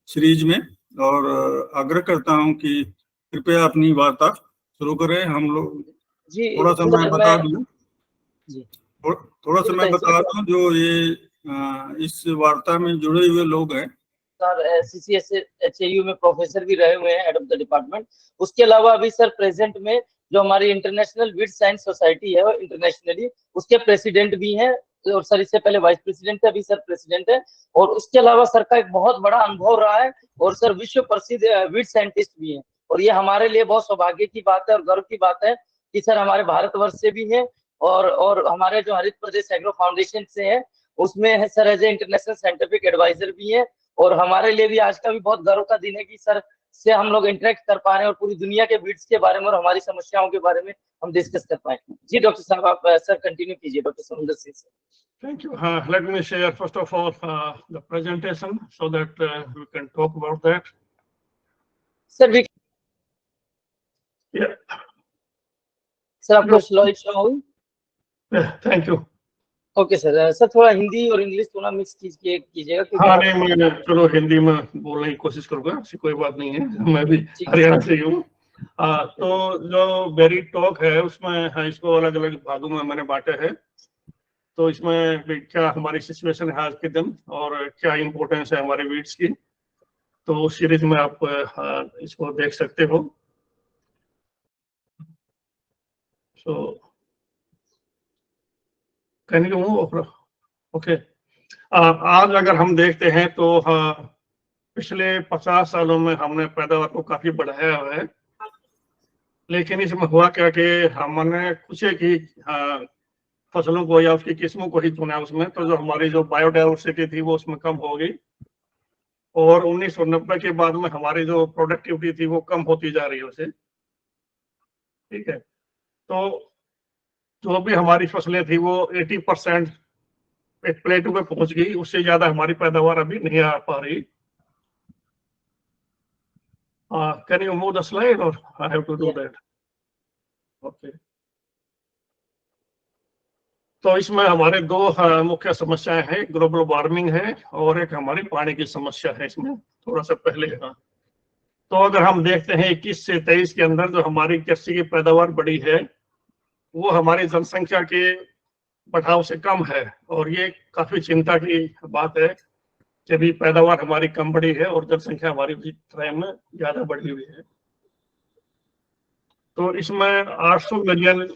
Series में, और आग्रह करता हूं कि कृपया अपनी वार्ता शुरू करें। हम लोग थोड़ा सा मैं बता दूं, थोड़ा सा मैं बता दूं जो ये इस वार्ता में जुड़े हुए लोग हैं। सर CCSHAU में प्रोफेसर भी रहे हुए हैं, हेड ऑफ द डिपार्टमेंट। उसके अलावा अभी सर प्रेजेंट में जो हमारी इंटरनेशनल वीड साइंस सोसाइटी है इंटरनेशनली, उसके प्रेसिडेंट भी हैं, और सर इससे पहले वाइस प्रेसिडेंट थे, अभी सर प्रेसिडेंट है। और उसके अलावा सर का एक बहुत बड़ा अनुभव रहा है, और सर विश्व प्रसिद्ध वीड साइंटिस्ट भी हैं। और ये हमारे लिए बहुत सौभाग्य की बात है और गर्व की बात है कि सर हमारे भारतवर्ष से भी है, और हमारे जो हरित प्रदेश एग्रो फाउंडेशन से है, उसमें है sir as a international scientific adviser भी है। और हमारे लिए भी आज का भी बहुत गर्व का दिन है कि सर से हम लोग इंटरेक्ट कर पा रहे हैं और पूरी दुनिया के वीड्स के बारे में और हमारी समस्याओं के बारे में हम डिस्कस कर पाए। जी डॉक्टर साहब, आप सर कंटिन्यू कीजिए, डॉक्टर समुंदर Singh sir. Thank you. Let me share first of all the presentation so that we can talk about that. Sir, Yeah. Sir, आपको स्लाइड शो होगी? Yeah, thank you. Okay sir. Sir थोड़ा हिंदी और English थोड़ा mix कीजिएगा। हाँ नहीं, मैं चलो हिंदी में बोलने की कोशिश करूंगा, ऐसी कोई बात नहीं है, मैं भी हरियाणा से ही हूँ। तो जो बेरी टॉक है उसमें इसको अलग अलग भागों में मैंने बांटा है। तो इसमें क्या हमारी सिचुएशन है आज के दिन और क्या इम्पोर्टेंस है हमारे वीड्स की, तो उस सीरीज में आप इसको देख सकते हो। So can you move? Okay. आज अगर हम देखते हैं तो पिछले 50 सालों में हमने पैदावार को काफी बढ़ाया हुआ है, लेकिन इसमें हुआ क्या कि हमने कुछ एक ही फसलों को या उसकी किस्मों को ही चुना उसमें, तो जो हमारी जो बायोडाइवर्सिटी थी वो उसमें कम हो गई, और 1990 के बाद में हमारी जो प्रोडक्टिविटी थी वो कम होती जा रही है उसे। ठीक है, तो जो भी हमारी फसलें थी वो 80% एक प्लेटू पे पहुंच गई, उससे ज्यादा हमारी पैदावार अभी नहीं आ पा रही। Can you move the slide और I have to do that? Okay. तो इसमें हमारे दो मुख्य समस्याएं हैं, ग्लोबल वार्मिंग है और एक हमारी पानी की समस्या है। इसमें थोड़ा सा पहले तो अगर हम देखते हैं 21 से 23 के अंदर जो हमारी कृषि की पैदावार बढ़ी है वो हमारी जनसंख्या के बढ़ाव से कम है, और ये काफी चिंता की बात है कि भी पैदावार हमारी कम बढ़ी है और जनसंख्या हमारी उसी तरह में ज्यादा बढ़ी हुई है। तो इसमें 800 मिलियन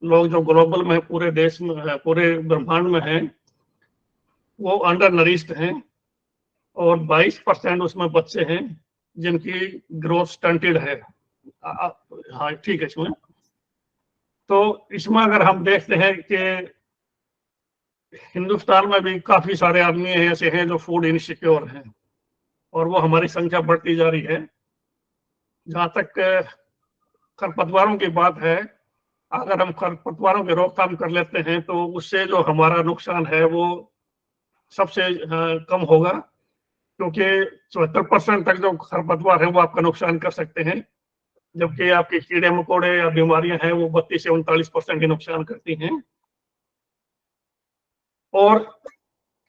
लोग जो ग्लोबल में पूरे देश में है, पूरे ब्रह्मांड में हैं, वो अंडर नरिश्ड हैं, और 22% उसमें बच्चे हैं जिनकी ग्रोथ स्टंटेड है। हाँ ठीक है। इसमें तो इसमें अगर हम देखते हैं कि हिंदुस्तान में भी काफी सारे आदमी ऐसे हैं जो फूड इनसिक्योर हैं, और वो हमारी संख्या बढ़ती जा रही है। जहां तक खरपतवारों की बात है, अगर हम खरपतवारों की रोकथाम कर लेते हैं तो उससे जो हमारा नुकसान है वो सबसे कम होगा, क्योंकि 74% तक जो खरपतवार है वो आपका नुकसान कर सकते हैं, जबकि आपके कीड़े मकोड़े या बीमारियां हैं वो 32 से 39% ही नुकसान करती हैं। और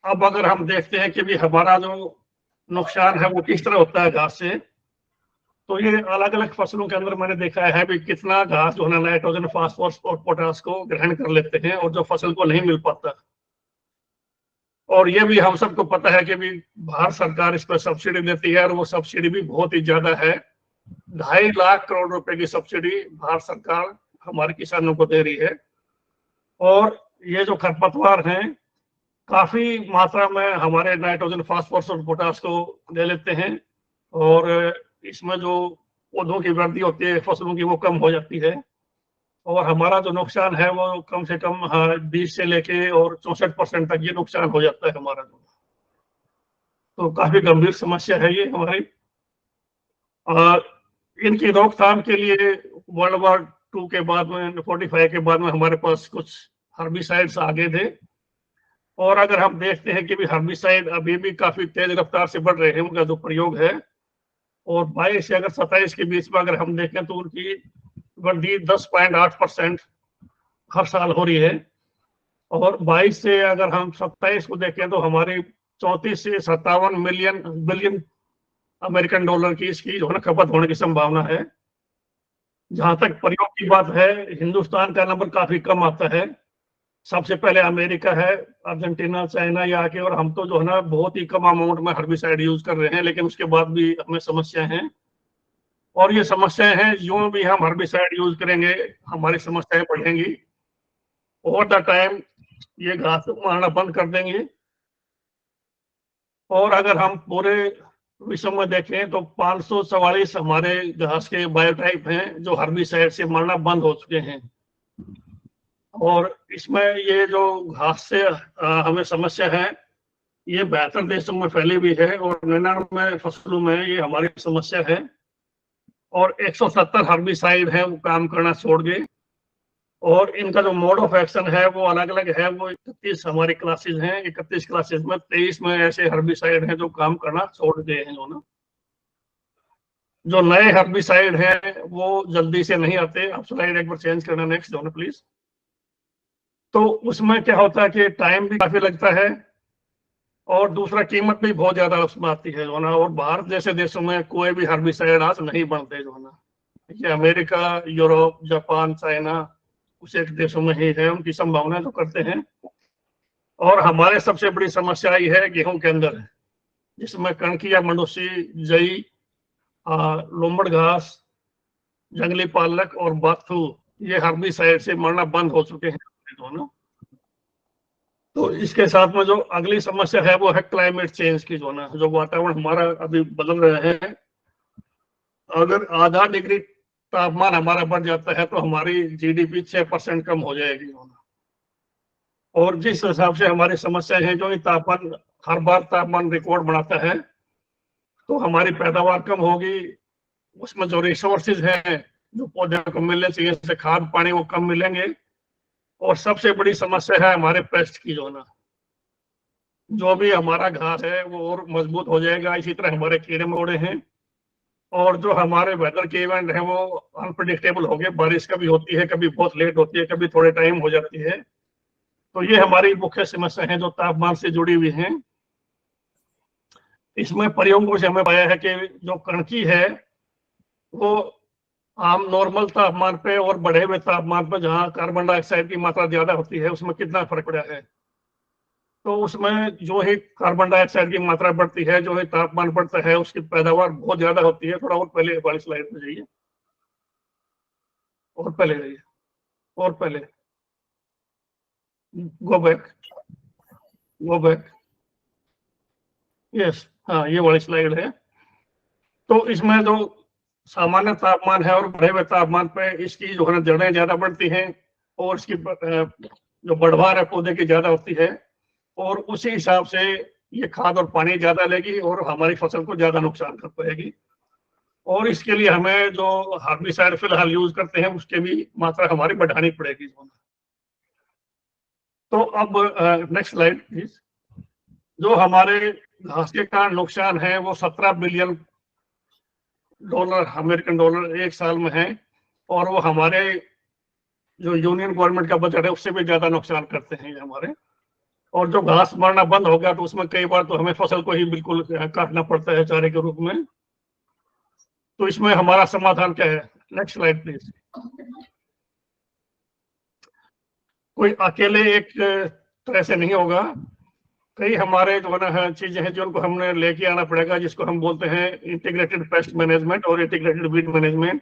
अब अगर हम देखते हैं कि भी हमारा जो नुकसान है वो किस तरह होता है घास से, तो ये अलग अलग फसलों के अंदर मैंने देखा है भी कितना घास जो है नाइट्रोजन, फास्फोरस और पोटास को ग्रहण कर लेते हैं और जो फसल को नहीं मिल पाता। और ये भी हम सबको पता है कि भी भारत सरकार इस पर सब्सिडी देती है, और वो सब्सिडी भी बहुत ही ज्यादा है। 2.5 लाख करोड़ रुपए की सब्सिडी भारत सरकार हमारे किसानों को दे रही है। और ये जो खरपतवार हैं काफी मात्रा में हमारे नाइट्रोजन, फास्फोरस और पोटास को ले लेते हैं, और इसमें जो पौधों की वृद्धि होती है फसलों की वो कम हो जाती है, और हमारा जो नुकसान है वो कम से कम 20 से लेके और 64% तक ये नुकसान हो जाता है हमारा। तो काफी गंभीर समस्या है ये हमारी। इनकी रोकथाम के लिए वर्ल्ड वॉर 2 के बाद में, 45 के बाद में हमारे पास कुछ हर्बिसाइड्स आ गए थे, और अगर हम देखते हैं कि भी हर्बिसाइड अभी भी काफी तेज रफ्तार से बढ़ रहे हैं उनका जो प्रयोग है, और 22 से अगर 27 के बीच में अगर हम देखें तो उनकी वृद्धि 10.8% हर साल हो रही है, और 22 से अगर हम 27 को देखें तो हमारी 34 से 57 बिलियन अमेरिकन डॉलर की इसकी जो है ना खपत होने की संभावना है। जहां तक प्रयोग की बात है, हिंदुस्तान का नंबर काफी कम आता है। सबसे पहले अमेरिका है, अर्जेंटीना, चाइना ये आके, और हम तो जो है ना बहुत ही कम अमाउंट में हर्बिसाइड यूज कर रहे हैं, लेकिन उसके बाद भी हमें समस्या है। और ये समस्याएं हैं, यूं भी हम हर्बिसाइड यूज करेंगे हमारी समस्याएं बढ़ेंगी। ओवर द टाइम ये घास मारना बंद कर देंगे। और अगर हम पूरे विश्व में देखें तो 544 हमारे घास के बायोटाइप हैं जो हर्बिसाइड से मरना बंद हो चुके हैं। और इसमें ये जो घास से हमें समस्या है, ये बेहतर देशों में फैली हुई है, और 99 फसलों में ये हमारी समस्या है। और 170 हर्बिसाइड है वो काम करना छोड़ गए, और इनका जो मोड ऑफ एक्शन है वो अलग अलग है। वो 31 हमारी क्लासेस हैं, 31 क्लासेस में 23 में ऐसे हर्बिसाइड हैं जो काम करना छोड़ गए हैं। जो नए हर्बिसाइड हैं वो जल्दी से नहीं आते। आप स्लाइड एक बार चेंज करना, नेक्स्ट जो प्लीज। तो उसमें क्या होता है कि टाइम भी काफी लगता है, और दूसरा कीमत भी बहुत ज्यादा उसमें आती है जो ना। और भारत जैसे देशों में कोई भी हर्बिसाइड आज नहीं बनते जो ना। ये अमेरिका, यूरोप, जापान, चाइना कुछ एक देशों में ही है उनकी संभावना जो करते हैं। और हमारे सबसे बड़ी समस्या ये है गेहूं के अंदर, जिसमें कणकिया, मंडोसी, जई, लोमड़ घास, जंगली पालक और बाथू ये हर्बिसाइड से मरना बंद हो चुके हैं दोनों। तो इसके साथ में जो अगली समस्या है वो है क्लाइमेट चेंज की जो ना। जो वातावरण हमारा अभी बदल रहे हैं, अगर आधा डिग्री तापमान हमारा बढ़ जाता है तो हमारी जीडीपी 6% कम हो जाएगी। और जिस हिसाब से हमारी समस्या है, जो तापमान हर बार तापमान रिकॉर्ड बनाता है, तो हमारी पैदावार कम होगी। उसमें जो रिसोर्सेज हैं जो पौधे को मिलने चाहिए, जैसे खाद पानी, वो कम मिलेंगे। और सबसे बड़ी समस्या है हमारे पेस्ट की जो ना। जो भी हमारा घास है वो और मजबूत हो जाएगा। इसी तरह हमारे कीड़े मकोड़े हैं, और जो हमारे वेदर के इवेंट है वो अनप्रेडिक्टेबल हो गए। बारिश कभी होती है, कभी बहुत लेट होती है, कभी थोड़े टाइम हो जाती है। तो ये हमारी मुख्य समस्या है जो तापमान से जुड़ी हुई है। इसमें प्रयोगों से हमें पाया है कि जो कणकी है वो आम नॉर्मल तापमान पे और बढ़े हुए तापमान पर, जहाँ कार्बन डाइऑक्साइड की मात्रा ज्यादा होती है, उसमें कितना फर्क पड़ा है। तो उसमें जो ही कार्बन डाइऑक्साइड की मात्रा बढ़ती है, जो ही तापमान बढ़ता है, उसकी पैदावार बहुत ज्यादा होती है। थोड़ा और पहले वाली स्लाइड में जाइए, और पहले जाइए, और पहले go back, go back, yes, हाँ ये वाली स्लाइड है। तो इसमें जो सामान्य तापमान है और बढ़े हुए तापमान पे इसकी जो है जड़ें ज्यादा बढ़ती हैं, और इसकी जो बढ़वार है पौधे की ज्यादा होती है, और उसी हिसाब से ये खाद और पानी ज्यादा लेगी और हमारी फसल को ज्यादा नुकसान कर पाएगी। और इसके लिए हमें जो हर्बिसाइड फिलहाल यूज करते हैं उसके भी मात्रा हमारी बढ़ानी पड़ेगी। तो अब नेक्स्ट स्लाइड प्लीज। जो हमारे घास के कारण नुकसान है वो 17 बिलियन डॉलर, अमेरिकन डॉलर एक साल में है, और वो हमारे जो यूनियन गवर्नमेंट का बजट है उससे भी ज्यादा नुकसान करते हैं ये हमारे। और जो घास मरना बंद हो गया तो उसमें कई बार तो हमें फसल को ही बिल्कुल काटना पड़ता है चारे के रूप में। तो इसमें हमारा समाधान क्या है? Next slide please. कोई अकेले एक तरह से नहीं होगा, कई हमारे जो है चीजें हैं जिनको हमने लेके आना पड़ेगा, जिसको हम बोलते हैं इंटीग्रेटेड पेस्ट मैनेजमेंट और इंटीग्रेटेड वीड मैनेजमेंट।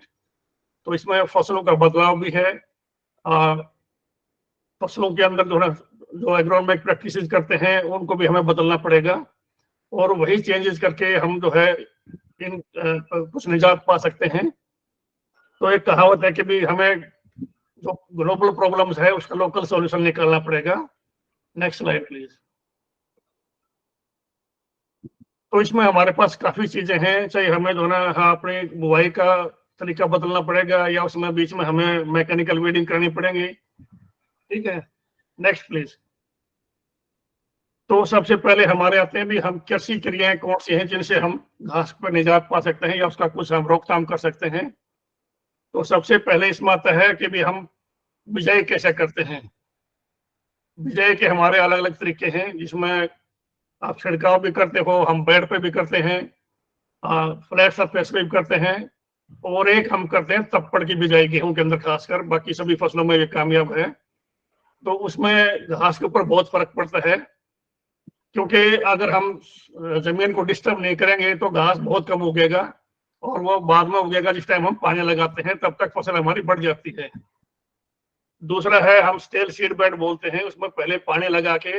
तो इसमें फसलों का बदलाव भी है। फसलों के अंदर जो एग्रोनॉमिक प्रैक्टिसेस करते हैं उनको भी हमें बदलना पड़ेगा, और वही चेंजेस करके हम जो है इन कुछ निजात पा सकते हैं। तो एक कहावत है कि भी हमें जो ग्लोबल प्रॉब्लम्स है उसका लोकल सॉल्यूशन निकालना पड़ेगा। Next slide please. तो इसमें हमारे पास काफी चीजें हैं, चाहे हमें जो ना अपनी बुआई का तरीका बदलना पड़ेगा, या उसमें बीच में हमें मैकेनिकल वीडिंग करनी पड़ेगी। ठीक है, नेक्स्ट प्लीज। तो सबसे पहले हमारे आते हैं भी हम कृषि क्रियाएं कौन सी हैं जिनसे हम घास पर निजात पा सकते हैं या उसका कुछ हम रोकथाम कर सकते हैं। तो सबसे पहले इसमें आता है कि भी हम बिजाई कैसे करते हैं। बिजाई के हमारे अलग अलग तरीके हैं, जिसमें आप छिड़काव भी करते हो, हम बेड पे भी करते हैं, फ्लैट सरफेस पे भी करते हैं, और एक हम करते हैं तप्पड़ की बिजाई गेहूं के अंदर खासकर, बाकी सभी फसलों में ये कामयाब है। तो उसमें घास के ऊपर बहुत फर्क पड़ता है, क्योंकि अगर हम जमीन को डिस्टर्ब नहीं करेंगे तो घास बहुत कम उगेगा, और वो बाद में उगेगा जिस टाइम हम पानी लगाते हैं, तब तक फसल हमारी बढ़ जाती है। दूसरा है हम स्टेल सीड बेड बोलते हैं, उसमें पहले पानी लगा के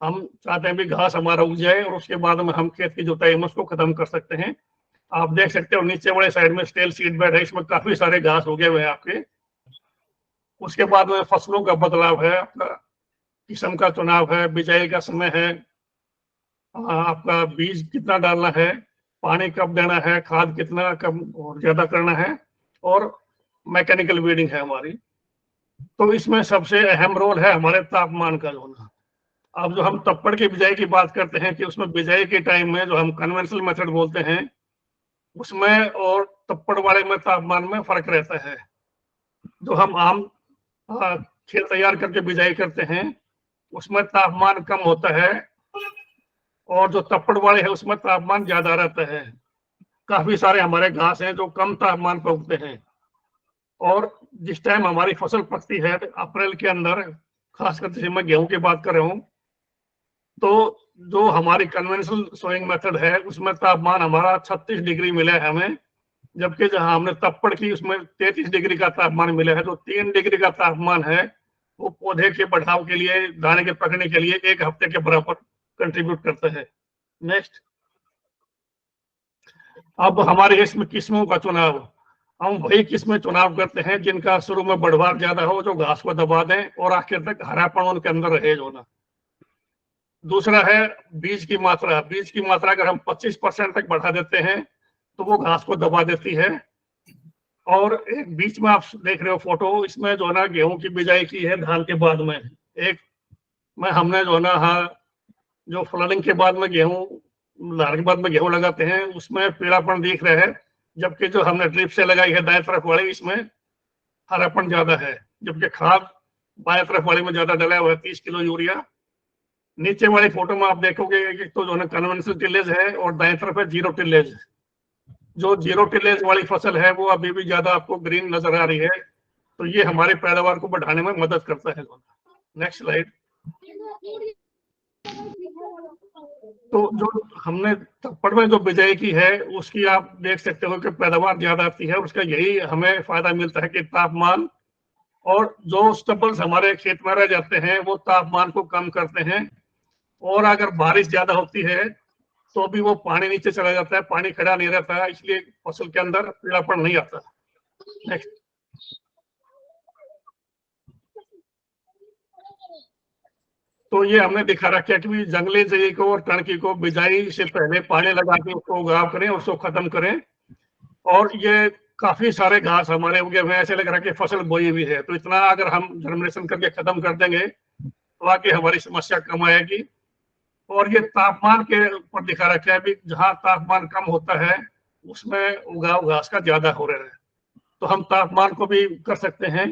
हम चाहते हैं भी घास हमारा उग जाए, और उसके बाद में हम खेत की जुताई में उसको खत्म कर सकते हैं। आप देख सकते हो नीचे वाले साइड में स्टेल सीड बेड है, इसमें काफी सारे घास उगे हुए हैं आपके। उसके बाद में फसलों का बदलाव है, आपका किस्म का चुनाव है, बिजाई का समय है, आपका बीज कितना डालना है, पानी कब देना है, खाद कितना कम और ज्यादा करना है, और मैकेनिकल वीडिंग है हमारी। तो इसमें सबसे अहम रोल है हमारे तापमान का होना। अब जो हम तप्पड़ की बिजाई की बात करते हैं कि उसमें बिजाई के टाइम में जो हम कन्वेंशनल मेथड बोलते हैं उसमें और तप्पड़ वाले में तापमान में फर्क रहता है। जो हम आम खेत तैयार करके बिजाई करते हैं उसमें तापमान कम होता है, और जो तप्पड़ वाले है उसमें तापमान ज्यादा रहता है। काफी सारे हमारे घास हैं जो कम तापमान पर उगते हैं, और जिस टाइम हमारी फसल पकती है अप्रैल के अंदर, खासकर जैसे मैं गेहूं की बात कर रहा हूँ, तो जो हमारी कन्वेंशनल सोइंग मेथड है उसमें तापमान हमारा 36 डिग्री मिला है हमें, जबकि जहां हमने तप्पड़ की उसमें 33 डिग्री का तापमान मिला है। तो 3 डिग्री का तापमान है वो पौधे के बढ़ाव के लिए, दाने के पकने के लिए 1 हफ्ते के बराबर कंट्रीब्यूट करता है। नेक्स्ट, अब हमारे इसमें किस्मों का चुनाव, हम वही किस्में चुनाव करते हैं जिनका शुरू में बढ़वार ज्यादा हो, जो घास को दबा दें और आखिर तक हरापन उनके अंदर रहे जो ना। दूसरा है बीज की मात्रा। बीज की मात्रा अगर हम 25% तक बढ़ा देते हैं तो वो घास को दबा देती है। और एक बीच में आप देख रहे हो फोटो, इसमें जो ना गेहूं की बिजाई की है धान के बाद में, एक में हमने जो ना जो फ्लडिंग के बाद में गेहूं, धान के बाद में गेहूं लगाते हैं उसमें पीलापन दिख रहा है, जबकि जो हमने ड्रिप से लगाई है दाएं तरफ वाली इसमें हरापन ज्यादा है, जबकि खाद बाएं तरफ वाली में ज्यादा डला हुआ है 30 किलो यूरिया। नीचे वाली फोटो में आप देखोगे कि तो जो है कन्वेंशनल टिलेज है और दाएं तरफ है जीरो टिलेज। जो जीरो टिलेज वाली फसल है वो अभी भी ज्यादा आपको ग्रीन नजर आ रही है, तो ये हमारे पैदावार को बढ़ाने में मदद करता है। Next slide. तो जो हमने तप्पड़ में जो बिजाई की है उसकी आप देख सकते हो कि पैदावार ज्यादा आती है, उसका यही हमें फायदा मिलता है कि तापमान, और जो स्टबल्स हमारे खेत में रह जाते हैं वो तापमान को कम करते हैं, और अगर बारिश ज्यादा होती है तो भी वो पानी नीचे चला जाता है, पानी खड़ा नहीं रहता है, इसलिए फसल के अंदर पीलापन नहीं आता। नेक्स्ट, तो ये हमने दिखा रखा है कि जंगली जई को और टणकी को बिजाई से पहले पानी लगा के उसको उगाव करें और उसको खत्म करें। और ये काफी सारे घास हमारे उगे हुए, ऐसे लग रहा है कि फसल बोई हुई है, तो इतना अगर हम जर्मिनेशन करके खत्म कर देंगे तो आगे हमारी समस्या कम आएगी। और ये तापमान के ऊपर दिखा रखा है भी जहाँ तापमान कम होता है उसमें उगाव घास का ज्यादा हो रहा है, तो हम तापमान को भी कर सकते हैं।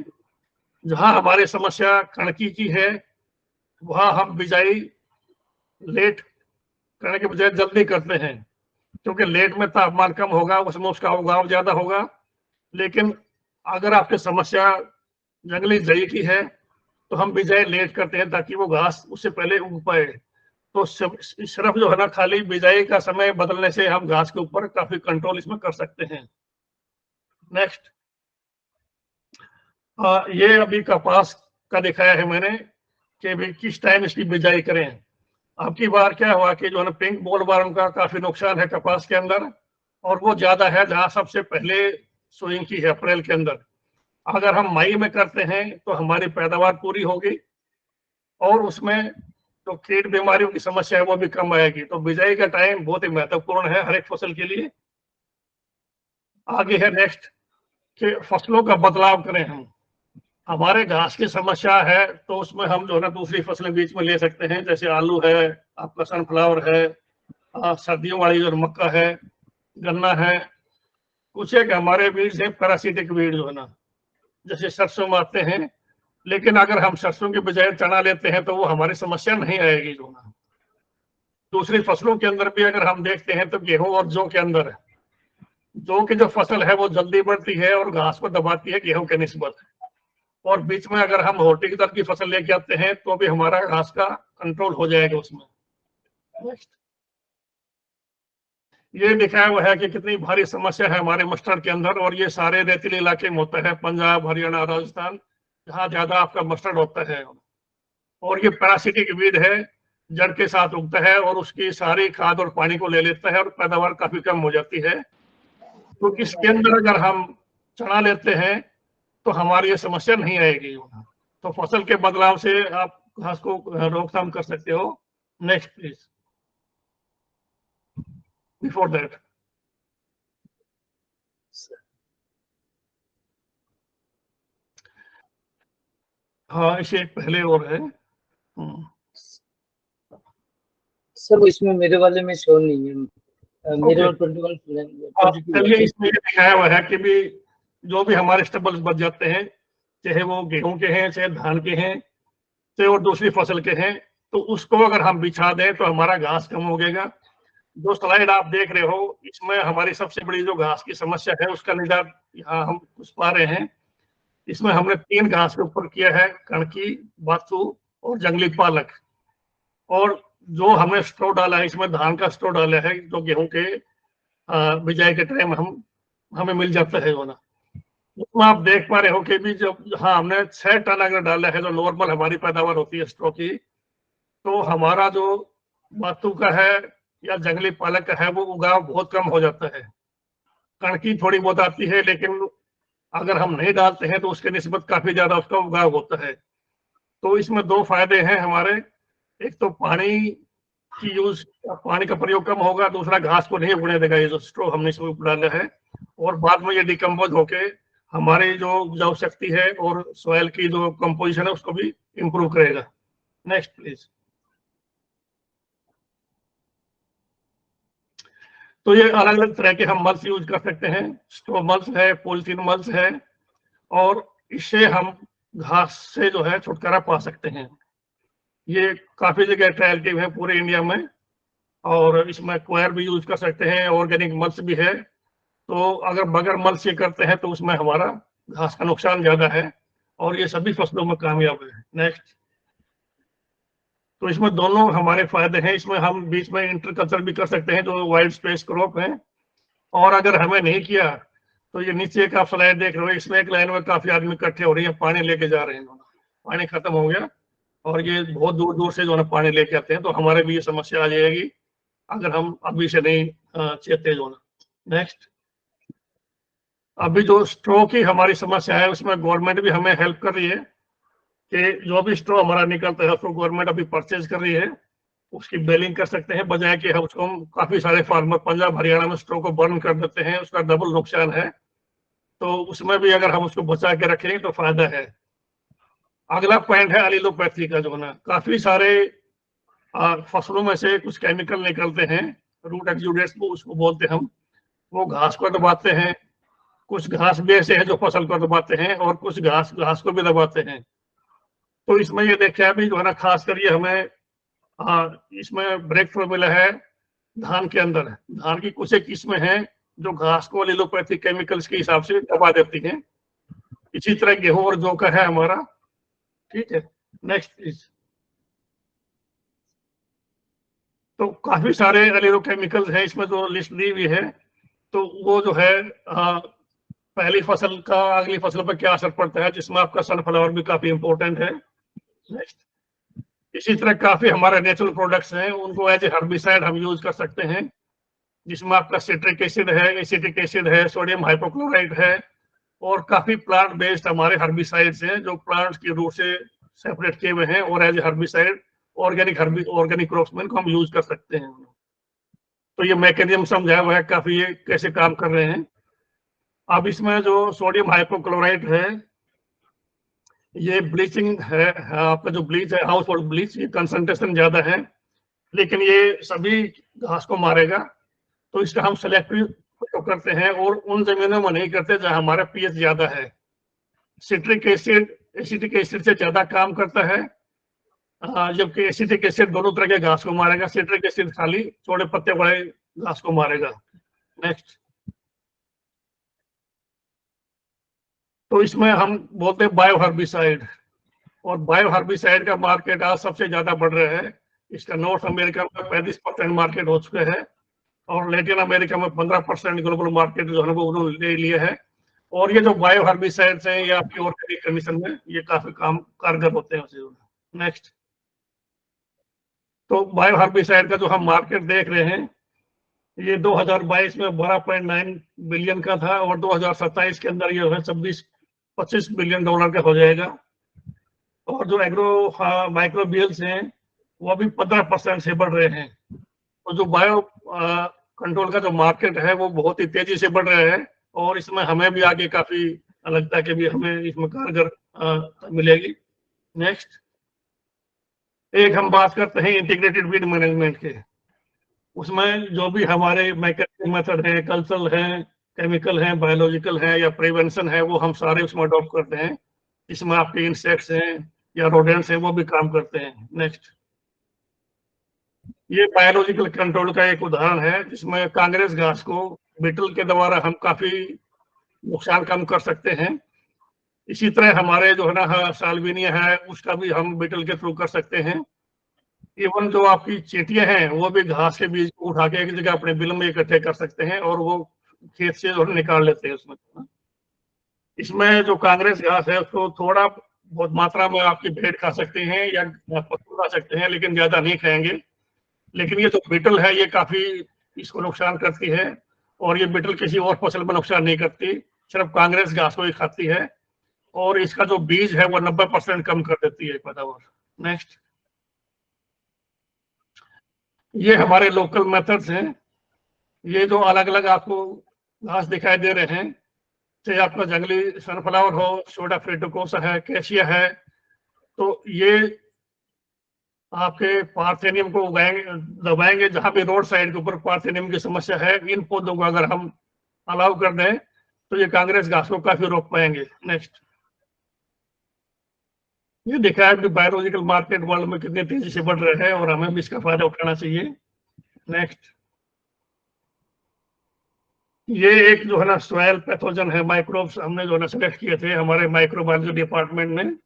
जहाँ हमारी समस्या कणकी की है वहां हम बिजाई लेट करने के बजाय जल्दी करते हैं, क्योंकि लेट में तापमान कम होगा उसमें उसका उगाव ज्यादा होगा। लेकिन अगर आपकी समस्या जंगली जई की है तो हम बिजाई लेट करते हैं ताकि वो घास उससे पहले उग पाए। तो सिर्फ जो है ना खाली बिजाई का समय बदलने से हम घास के ऊपर काफी कंट्रोल इसमें कर सकते हैं। नेक्स्ट, ये अभी कपास का दिखाया है मैंने कि भी किस टाइम इसकी बिजाई करें। अब की बार क्या हुआ कि जो है पिंक बोलवर्म का काफी नुकसान है कपास के अंदर, और वो ज्यादा है जहां सबसे पहले सोइंग की है अप्रैल के अंदर। अगर हम मई में करते हैं तो हमारी पैदावार पूरी होगी और उसमें तो कीट बीमारियों की समस्या है वो भी कम आएगी। तो बिजाई का टाइम बहुत ही महत्वपूर्ण है हर एक फसल के लिए। आगे है नेक्स्ट कि फसलों का बदलाव करें हम। हमारे घास की समस्या है तो उसमें हम जो है ना दूसरी फसलें बीच में ले सकते हैं, जैसे आलू है, आपका सनफ्लावर है, सर्दियों वाली जो मक्का है, गन्ना है। कुछ एक हमारे बीज है पैरासिटिक बीज जो है ना, जैसे सरसों में आते हैं, लेकिन अगर हम सरसों के बजाय चना लेते हैं तो वो हमारी समस्या नहीं आएगी जो ना। दूसरी फसलों के अंदर भी अगर हम देखते हैं तो गेहूं और जौ के अंदर जौ की जो फसल है वो जल्दी बढ़ती है और घास को दबाती है गेहूं के निस्बत। और बीच में अगर हम हॉर्टिकल्चर की फसल लेके आते हैं तो भी हमारा घास का कंट्रोल हो जाएगा उसमें। नेक्स्ट, ये दिखाया हुआ है कि कितनी भारी समस्या है हमारे मस्टर्ड के अंदर, और ये सारे रेतीले इलाके में होता है, पंजाब, हरियाणा, राजस्थान, जहाँ ज्यादा आपका मस्टर्ड होता है। और ये पैरासिटिक वीड है, जड़ के साथ उगता है और उसकी सारी खाद और पानी को ले लेता है और पैदावार काफी कम हो जाती है। तो इसके अंदर अगर हम चढ़ा लेते हैं तो हमारी ये समस्या नहीं आएगी। तो फसल के बदलाव से आप घास को रोकथाम कर सकते हो। Next please, before that. हाँ, इसे पहले और है सर, वो इसमें मेरे वाले में शो नहीं है। मेरे और 21 चलिए, इसमें ये दिखाया हुआ है कि भी जो भी हमारे स्टेबल्स बच जाते हैं, चाहे वो गेहूं के हैं, चाहे धान के हैं, चाहे और दूसरी फसल के हैं, तो उसको अगर हम बिछा दें तो हमारा घास कम हो गएगा। जो स्लाइड आप देख रहे हो, इसमें हमारी सबसे बड़ी जो घास की समस्या है उसका निदान यहाँ हम कुछ पा रहे हैं। इसमें हमने 3 घास के ऊपर किया है, कणकी, बाथू और जंगली पालक। और जो हमने स्ट्रो डाला है, इसमें धान का स्ट्रो डाला है जो गेहूं के बिजाई के टाइम हमें मिल जाता है होना। उसमें आप देख पा रहे हो कि भी जब हमने 6 टन अगर डाला है, जो नॉर्मल हमारी पैदावार होती है स्ट्रो की, तो हमारा जो बाथू का है या जंगली पालक का है वो उगाव बहुत कम हो जाता है। कणकी थोड़ी बहुत आती है, लेकिन अगर हम नहीं डालते हैं तो उसके निस्बत काफी ज्यादा उसका उगाव होता है। तो इसमें 2 फायदे हैं हमारे। एक तो पानी का प्रयोग कम होगा, दूसरा घास को नहीं उगने देगा ये जो स्ट्रो हमने इसमें डाला है, और बाद में ये डिकम्पोज होके हमारी जो उपजाऊ शक्ति है और सॉइल की जो कंपोजिशन है उसको भी इम्प्रूव करेगा। Next please. तो ये अलग अलग तरह के हम मल्च यूज कर सकते हैं। स्ट्रो मल्च है, पॉलिथीन मल्च है, और इससे हम घास से जो है छुटकारा पा सकते हैं। ये काफी जगह ट्रायल है पूरे इंडिया में, और इसमें क्वायर भी यूज कर सकते हैं, ऑर्गेनिक मल्च भी है। तो अगर बगैर मल्च ये करते हैं तो उसमें हमारा घास का नुकसान ज्यादा है, और ये सभी फसलों में कामयाब है। नेक्स्ट। तो इसमें दोनों हमारे फायदे हैं। इसमें हम बीच में इंटरकल्चर भी कर सकते हैं जो वाइड स्पेस क्रॉप है। और अगर हमें नहीं किया तो ये नीचे एक आप स्लाइड देख रहे हो, इसमें एक लाइन में काफी आदमी इकट्ठे हो रही है, पानी लेके जा रहे हैं। पानी खत्म हो गया और ये बहुत दूर दूर से जो है पानी लेके आते हैं, तो हमारे भी ये समस्या आ जाएगी अगर हम अभी से नहीं चेते जो ना। नेक्स्ट। अभी जो स्ट्रो की हमारी समस्या है उसमें गवर्नमेंट भी हमें हेल्प कर रही है कि जो भी स्ट्रो हमारा निकलता है उसको गवर्नमेंट अभी परचेज कर रही है। उसकी बेलिंग कर सकते हैं, बजाय कि हम उसको काफी सारे फार्मर पंजाब हरियाणा में स्ट्रो को बर्न कर देते हैं, उसका डबल नुकसान है। तो उसमें भी अगर हम उसको बचा के रखें तो फायदा है। अगला पॉइंट है एलिलोपैथी का, जो ना काफी सारे फसलों में से कुछ केमिकल निकलते हैं, रूट एक्सुडेट्स को उसको बोलते हैं हम। वो घास को दबाते हैं, कुछ घास भी ऐसे हैं जो फसल को दबाते हैं, और कुछ घास को भी दबाते हैं। तो इसमें ये देखा भी जो है ना, खास कर ये हमें इसमें ब्रेक थ्रू मिला है धान के अंदर। धान की कुछ एक किस्में हैं जो घास को एलिलोपैथिक केमिकल्स के हिसाब से दबा देती हैं। इसी तरह गेहूं और जौ का है हमारा। ठीक है, नेक्स्ट प्लीज। तो काफी सारे एलिलोकेमिकल्स हैं इसमें जो लिस्ट दी हुई है। तो वो जो है पहली फसल का अगली फसल पर क्या असर पड़ता है, जिसमें आपका सनफ्लावर भी काफी इंपॉर्टेंट है। नेक्स्ट। इसी तरह काफी हमारे नेचुरल प्रोडक्ट्स हैं, उनको एज ए हर्बिसाइड हम यूज कर सकते हैं, जिसमें आपका सिट्रिक एसिड है, एसिटिक एसिड है, सोडियम हाइपोक्लोराइड है, और काफी प्लांट बेस्ड हमारे हर्बिसाइड्स हैं जो प्लांट्स की रूट से सेपरेट किए हुए हैं, और as a herbicide organic crops में इनको हम यूज कर सकते हैं। तो ये मैकेनिज्म समझाया हुआ है काफी, ये कैसे काम कर रहे हैं। अब इसमें जो सोडियम हाइपोक्लोराइड है, ये ब्लीचिंग है, आपका जो ब्लीच है, हाउस होल्ड ब्लीच, ये कंसंट्रेशन ज्यादा है, लेकिन ये सभी घास को मारेगा। तो इसका हम सेलेक्टिव प्रयोग करते हैं, और उन जमीनों में नहीं करते जहां हमारा पीएच ज्यादा है। सिट्रिक एसिड एसिटिक एसिड से ज्यादा काम करता है, जबकि एसिटिक एसिड दोनों तरह के घास को मारेगा, सिट्रिक एसिड खाली छोटे पत्ते वाले घास को मारेगा। नेक्स्ट, तो इसमें हम बोलते हैं बायो हर्बिसाइड, और बायो हर्बिसाइड का मार्केट आज सबसे ज्यादा बढ़ रहा है। इसका नॉर्थ अमेरिका में 35% मार्केट हो चुका है और लैटिन अमेरिका में 15% ग्लोबल मार्केट जो है वो उन्होंने ले लिया है। और ये जो बायो हर्बिसाइड्स हैं ये आपकी ऑर्गेनिक कंडीशन में ये काफी काम कारगर होते हैं। नेक्स्ट, तो बायो हर्बिसाइड का जो हम मार्केट देख रहे हैं ये 2022 में 12.9 बिलियन का था और 2027 के अंदर ये है 25 बिलियन डॉलर का हो जाएगा। और जो एग्रो माइक्रोबियल्स हैं वो भी 15% से बढ़ रहे हैं। तो जो बायो कंट्रोल का जो मार्केट है वो बहुत ही तेजी से बढ़ रहा है और इसमें हमें भी आगे काफी लगता है कि भी हमें इसमें कारगर मिलेगी। नेक्स्ट, एक हम बात करते हैं इंटीग्रेटेड वीड मैनेजमेंट के। उसमें जो भी हमारे मैकेनिकल मेथड है, कल्चरल है, केमिकल है, बायोलॉजिकल है या प्रिवेंशन है, वो हम सारे उसमें अडॉप्ट करते हैं। इसमें आपके इंसेक्ट्स हैं या रोडेंट्स हैं वो भी काम करते हैं। नेक्स्ट, ये बायोलॉजिकल कंट्रोल का एक उदाहरण है जिसमें कांग्रेस घास को बीटल के द्वारा हम काफी नुकसान कम कर सकते हैं। इसी तरह हमारे जो है ना साल्विनिया है उसका भी हम बीटल के थ्रू कर सकते हैं। इवन जो आपकी चींटियां हैं वो भी घास के बीज को उठा के एक जगह अपने बिल में इकट्ठे कर सकते हैं और वो खेत से जो निकाल लेते हैं उसमें। इसमें जो कांग्रेस घास है उसको थोड़ा बहुत मात्रा में आपकी भेड़ खा सकते हैं या पशु खा सकते हैं लेकिन ज्यादा नहीं खाएंगे। लेकिन ये जो बीटल है ये काफी इसको नुकसान करती है और ये बीटल किसी और फसल में नुकसान नहीं करती, सिर्फ कांग्रेस घास को ही खाती है और इसका जो बीज है वो 90% कम कर देती है पैदावार। नेक्स्ट, ये हमारे लोकल मेथड्स हैं। ये जो अलग अलग आपको घास दिखाई दे रहे हैं, चाहे आपका जंगली सनफ्लावर हो, सोडा फ्रिटिकोसा है, कैशिया है, तो ये आपके पार्थेनियम को उगाएंगे, दबाएंगे। जहां पे रोड साइड के ऊपर पार्थेनियम की समस्या है, इन पौधों को अगर हम अलाउ कर दें तो ये कांग्रेस घास को काफी रोक पाएंगे। नेक्स्ट, ये देखा है कि बायोलॉजिकल मार्केट वर्ल्ड में कितनी तेजी से बढ़ रहा है और हमें भी इसका फायदा उठाना चाहिए। नेक्स्ट, ये एक जो है ना सॉइल पैथोजन है, माइक्रोब्स हमने जो है ना सेलेक्ट किए थे हमारे माइक्रोबायोलॉजी डिपार्टमेंट में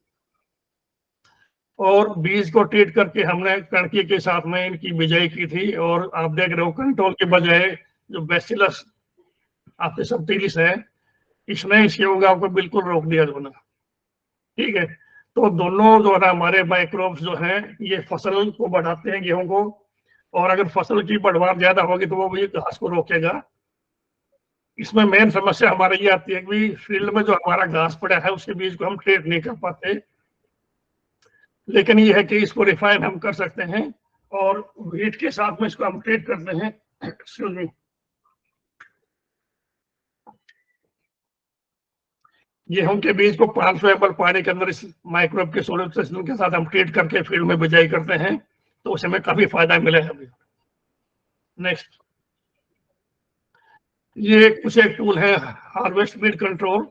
और बीज को ट्रीट करके हमने कणकी के साथ में इनकी बिजाई की थी। और आप देख रहे हो कंट्रोल के बजाय जो बैसिलस आपके सबटिलिस है इसने इसके उगाव को बिल्कुल रोक दिया जो ना। ठीक है, तो दोनों जो है ना हमारे माइक्रोब्स जो हैं ये फसल को बढ़ाते हैं, गेहूं को, और अगर फसल की पैदावार ज्यादा होगी तो वो भी घास को रोकेगा। इसमें मेन समस्या हमारे ये आती है कि फील्ड में जो हमारा घास पड़ा है उसके बीज को हम ट्रीट नहीं कर पाते, लेकिन ये है कि इसको रिफाइन हम कर सकते हैं और वीट के साथ में इसको हम ट्रीट करते हैं। एक्सक्यूज मी, गेहूं के बीज को 500 ml पानी के अंदर इस माइक्रोब के सोल्यूशन के साथ हम ट्रीट करके फील्ड में बिजाई करते हैं तो उससे हमें काफी फायदा मिला है। नेक्स्ट, ये कुछ एक टूल है हार्वेस्ट वीड कंट्रोल।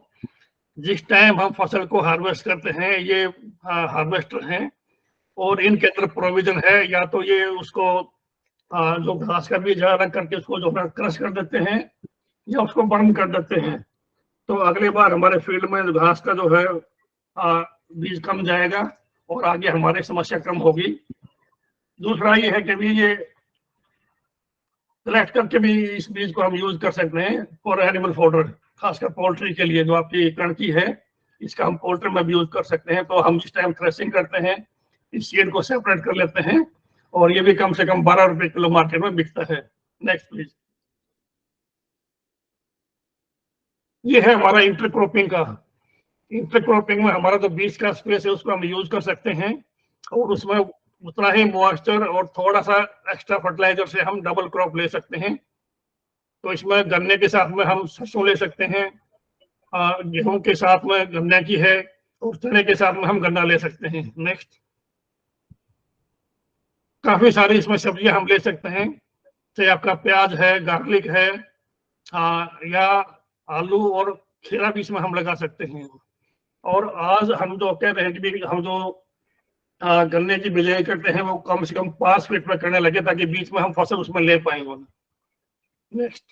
जिस टाइम हम फसल को हार्वेस्ट करते हैं ये हार्वेस्टर हैं और इनके अंदर प्रोविजन है या तो ये उसको जो घास का बीज अलग करके उसको जो क्रश कर देते हैं या उसको बर्न कर देते हैं, तो अगली बार हमारे फील्ड में घास का जो है बीज कम जाएगा और आगे हमारी समस्या कम होगी। दूसरा ये है कि भी ये कलेक्ट करके भी इस बीज को हम यूज कर सकते हैं फॉर एनिमल फॉडर, खासकर पोल्ट्री के लिए। जो आपकी कणकी है इसका हम पोल्ट्री में भी यूज कर सकते हैं। तो हम जिस टाइम थ्रेसिंग करते हैं इस सीड को सेपरेट कर लेते हैं और ये भी कम से कम 12 रुपए किलो मार्केट में बिकता है। नेक्स्ट प्लीज, ये है हमारा इंटरक्रॉपिंग का। इंटरक्रॉपिंग में हमारा जो बीज का स्पेस है उसको हम यूज कर सकते हैं और उसमें उतना ही मॉइस्चर और थोड़ा सा एक्स्ट्रा फर्टिलाइजर से हम डबल क्रॉप ले सकते हैं। तो इसमें गन्ने के साथ में हम सरसों ले सकते हैं, गेहूं के साथ में गन्ने की है और चने के साथ में हम गन्ना ले सकते हैं। नेक्स्ट, काफी सारी इसमें सब्जियां हम ले सकते हैं, चाहे आपका प्याज है, गार्लिक है, या आलू और खीरा भी इसमें हम लगा सकते हैं। और आज हम जो कह रहे हैं कि हम जो गन्ने की बिजाई करते हैं वो कम से कम 5 फीट में करने लगे, ताकि बीच में हम फसल उसमें ले पाएंगे। नेक्स्ट,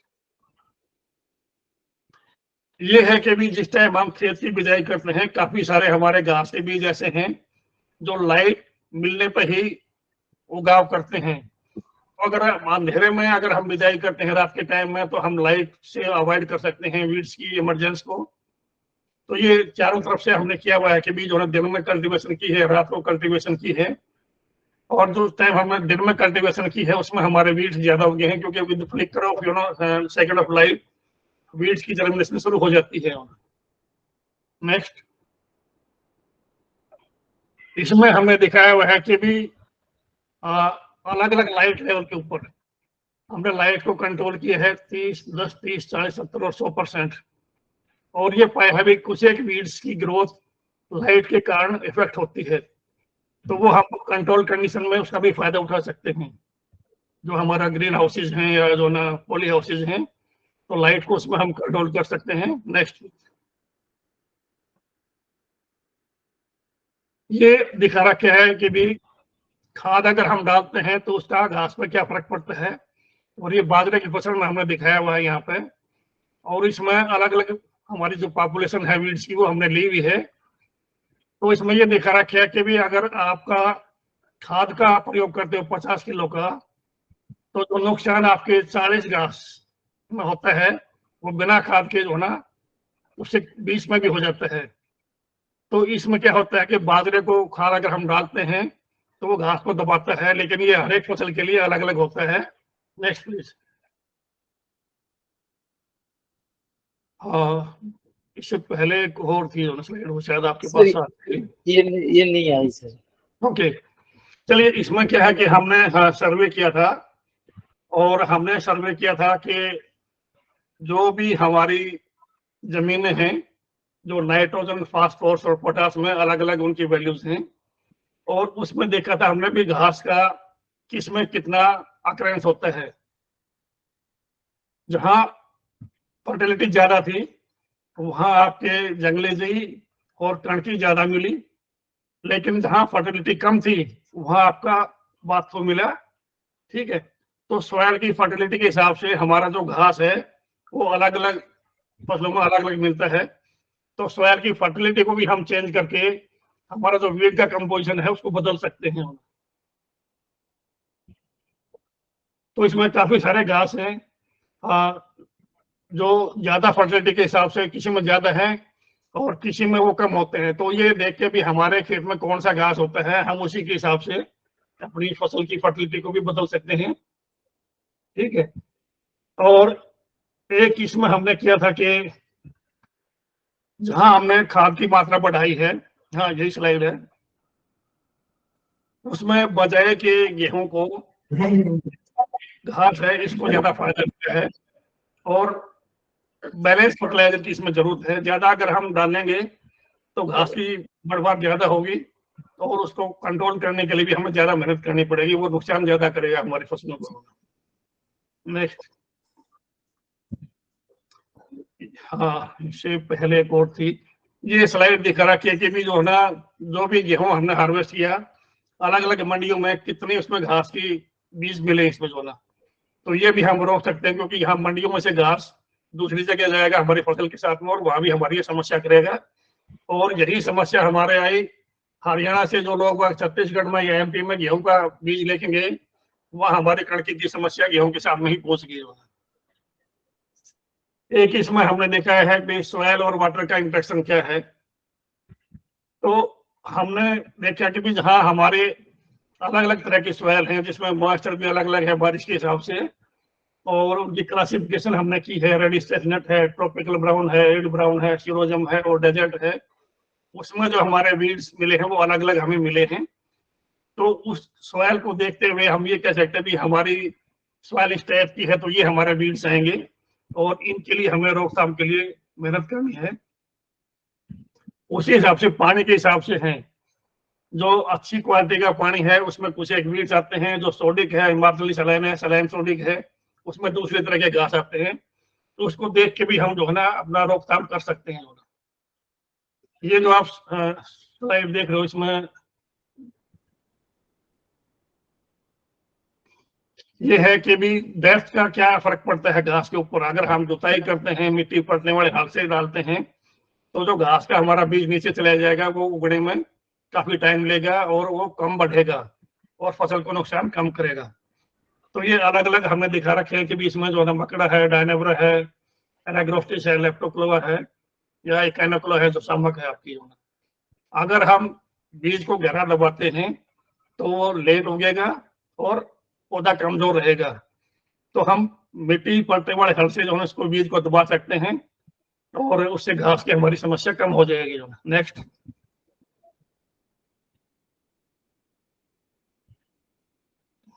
ये है कि भी जिस टाइम हम खेत की बिजाई करते हैं, काफी सारे हमारे घास के बीज ऐसे हैं जो लाइट मिलने पर ही उगाव करते हैं। अगर अंधेरे में अगर हम बिजाई करते हैं रात के टाइम में, तो हम लाइट से अवॉइड कर सकते हैं वीड्स की इमरजेंस को। तो ये चारों तरफ से हमने किया हुआ है कि भी जो है दिन में कल्टीवेशन की है, रात को कल्टीवेशन की है। और जो टाइम हमने दिन में कल्टीवेशन की है उसमें हमारे वीड्स ज्यादा हो गए हैं, क्योंकि with flicker of second of light weeds की जर्मिनेशन शुरू हो जाती है। नेक्स्ट, इसमें हमने दिखाया हुआ है कि भी अलग अलग लाइट लेवल के ऊपर हमने लाइट को कंट्रोल किया है 30, 10, 30, 40, 70 और 100%। और ये पाया है भी कुछ एक वीड्स की ग्रोथ लाइट के कारण इफेक्ट होती है, तो वो हम कंट्रोल कंडीशन में उसका भी फायदा उठा सकते हैं। जो हमारा ग्रीन हाउसेज हैं या जो ना पॉली हाउसेज हैं, तो लाइट को उसमें हम कंट्रोल कर सकते हैं। नेक्स्ट, ये दिखा रखा है कि भी खाद अगर हम डालते हैं तो उसका घास पर क्या फर्क पड़ता है। और ये बाजरे की फसल में हमने दिखाया हुआ है यहाँ पे। और इसमें अलग अलग हमारी जो पॉपुलेशन है वीड्स की वो हमने ली हुई है। तो इसमें ये दिखा रखा है कि भी अगर आपका खाद का प्रयोग करते हो 50 किलो का, तो जो नुकसान आपके 40 घास में होता है वो बिना खाद के जो ना उससे 20 में भी हो जाता है। तो इसमें क्या होता है कि बाजरे को खाद अगर हम डालते हैं तो वो घास को दबाता है, लेकिन ये हर एक फसल के लिए अलग अलग होता है। Next please. हाँ, इससे पहले एक और थी स्लाइड, वो शायद आपके पास ये नहीं आई सर। ओके, चलिए इसमें क्या है कि हमने सर्वे किया था, और हमने सर्वे किया था कि जो भी हमारी जमीनें हैं जो नाइट्रोजन, फास्फोरस और पोटास में अलग अलग उनकी वैल्यूज हैं, और उसमें देखा था हमने भी घास का किसमें कितना अकरेंस होता है। जहां फर्टिलिटी ज्यादा थी वहां आपके जंगली जी और कणकी ज्यादा मिली, लेकिन जहां फर्टिलिटी कम थी वहां आपका बाथरूम मिला। ठीक है, तो सॉइल की फर्टिलिटी के हिसाब से हमारा जो घास है वो अलग अलग फसलों में अलग अलग मिलता है। तो सॉइल की फर्टिलिटी को भी हम चेंज करके हमारा जो वीड का कंपोजिशन है उसको बदल सकते हैं। तो इसमें काफी सारे घास हैं जो ज्यादा फर्टिलिटी के हिसाब से किसी में ज्यादा है और किसी में वो कम होते हैं। तो ये देख के भी हमारे खेत में कौन सा घास होता है हम उसी के हिसाब से अपनी फसल की फर्टिलिटी को भी बदल सकते हैं। ठीक है, और एक इसमें हमने किया था कि जहां हमने खाद की मात्रा बढ़ाई है, हाँ यही स्लाइड है, उसमें बजाय के गेहूं को घास है इसको ज्यादा फायदा मिला है। और बैलेंस फर्टिलाइजर की इसमें जरूरत है, ज्यादा अगर हम डालेंगे तो घास की बढ़वार ज्यादा होगी, और उसको कंट्रोल करने के लिए भी हमें ज्यादा मेहनत करनी पड़ेगी, वो नुकसान ज्यादा करेगा हमारी फसलों को। नेक्स्ट, हाँ इससे पहले एक और थी, ये स्लाइड दिखा रखी है कि भी जो है ना जो भी गेहूं हमने हार्वेस्ट किया अलग अलग मंडियों में कितनी उसमें घास की बीज मिले इसमें जो ना, तो ये भी हम रोक सकते हैं, क्योंकि यहाँ मंडियों में से घास दूसरी जगह जाएगा हमारी फसल के साथ में, और वहां भी हमारी ये समस्या करेगा। और यही समस्या हमारे आई हरियाणा से जो लोग छत्तीसगढ़ में या एमपी में गेहूं का बीज लेके गए, वहां हमारी कणकी की समस्या गेहूं के साथ में ही पहुंच गई। एक इसमें हमने देखा है कि सॉइल और वाटर का इंटरेक्शन क्या है। तो हमने देखा कि भी जहाँ हमारे अलग अलग तरह की सॉइल हैं जिसमें मॉइस्चर भी अलग अलग है बारिश के हिसाब से, और उनकी क्लासिफिकेशन हमने की है, रेडिश चेस्टनट है, ट्रॉपिकल ब्राउन है, रेड ब्राउन है, सिरोजम है और डेजर्ट है। उसमें जो हमारे वीड्स मिले हैं वो अलग अलग हमें मिले हैं। तो उस सॉइल को देखते हुए हम ये कह सकते हैं भी हमारी सॉइल इस टाइप की है तो ये हमारे वीड्स आएंगे, और इनके लिए हमें रोकथाम के लिए मेहनत करनी है। उसी हिसाब से पानी के हिसाब से है, जो अच्छी क्वालिटी का पानी है उसमें कुछ एक वीड्स आते हैं जो सोडिक है, हिमाचली सलाइन है, सलाइन सोडिक है, उसमें दूसरे तरह के घास आते हैं। तो उसको देख के भी हम जो है ना अपना रोकथाम कर सकते हैं। ये जो आप स्लाइड देख रहे हो इसमें ये है कि भी डेप्थ का क्या फर्क पड़ता है घास के ऊपर। अगर हम जुताई करते हैं, मिट्टी पड़ने वाले हल से डालते हैं, तो जो घास का हमारा बीज नीचे चला जाएगा, वो उगने में काफी टाइम लेगा और वो कम बढ़ेगा और फसल को नुकसान कम करेगा। तो ये अलग अलग हमने दिखा रखे हैं कि भी इसमें जो है मकड़ा है, डायनेब्रा है, एनाग्रोस्टिस है, लेप्टोक्लोवा है, या इकाइनोक्लो है जो शामक है आपकी। अगर हम बीज को गहरा दबाते हैं तो वो लेट उगेगा और पौधा कमजोर रहेगा। तो हम मिट्टी पलटे वाले हल से जो है इसको बीज को दबा सकते हैं और उससे घास की हमारी समस्या कम हो जाएगी। जो नेक्स्ट,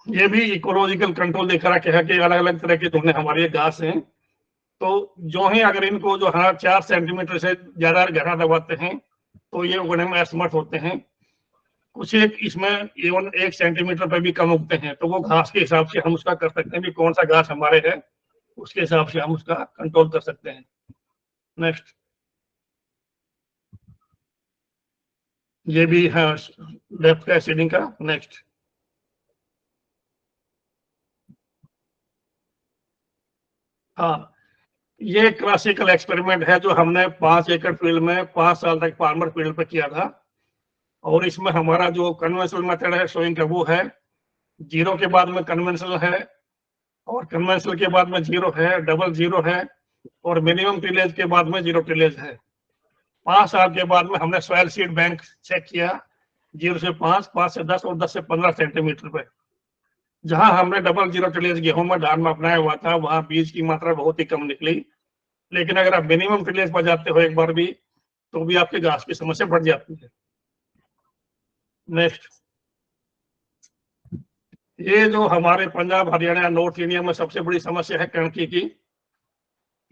ये भी इकोलॉजिकल कंट्रोल देखा रखा है कि अलग अलग तरह के जो है हमारे घास हैं, तो जो है अगर इनको जो है 4 सेंटीमीटर से ज्यादा गहरा दबाते हैं तो ये उगने में असमर्थ होते हैं। कुछ एक इसमें इवन 1 सेंटीमीटर पे भी कम उगते हैं, तो वो घास के हिसाब से हम उसका कर सकते हैं कि कौन सा घास हमारे है, उसके हिसाब से हम उसका कंट्रोल कर सकते हैं। नेक्स्ट, ये भी है लेफ्ट का सीडिंग का। नेक्स्ट, हाँ, ये क्लासिकल एक्सपेरिमेंट है जो हमने 5 एकड़ फील्ड में 5 साल तक फार्मर फील्ड पे किया था। और इसमें हमारा जो कन्वेंशनल मेथड है सोइंग का, वो है 0 के बाद में कन्वेंशनल है, और कन्वेंशनल के बाद में 0 है, डबल 0 है, और मिनिमम टिलेज के बाद में 0 टिलेज है। 5 साल के बाद में हमने सॉइल सीड बैंक चेक किया 0 से 5, 5 से 10 और 10 से 15 सेंटीमीटर पे। जहां हमने डबल 0 टिलेज गेहूं में धान में अपनाया हुआ था, वहां बीज की मात्रा बहुत ही कम निकली। लेकिन अगर आप मिनिमम टिलेज पर जाते हो एक बार भी, तो भी आपके घास की समस्या बढ़ जाती है। नेक्स्ट, ये जो हमारे पंजाब, हरियाणा, नॉर्थ इंडिया में सबसे बड़ी समस्या है कणकी की।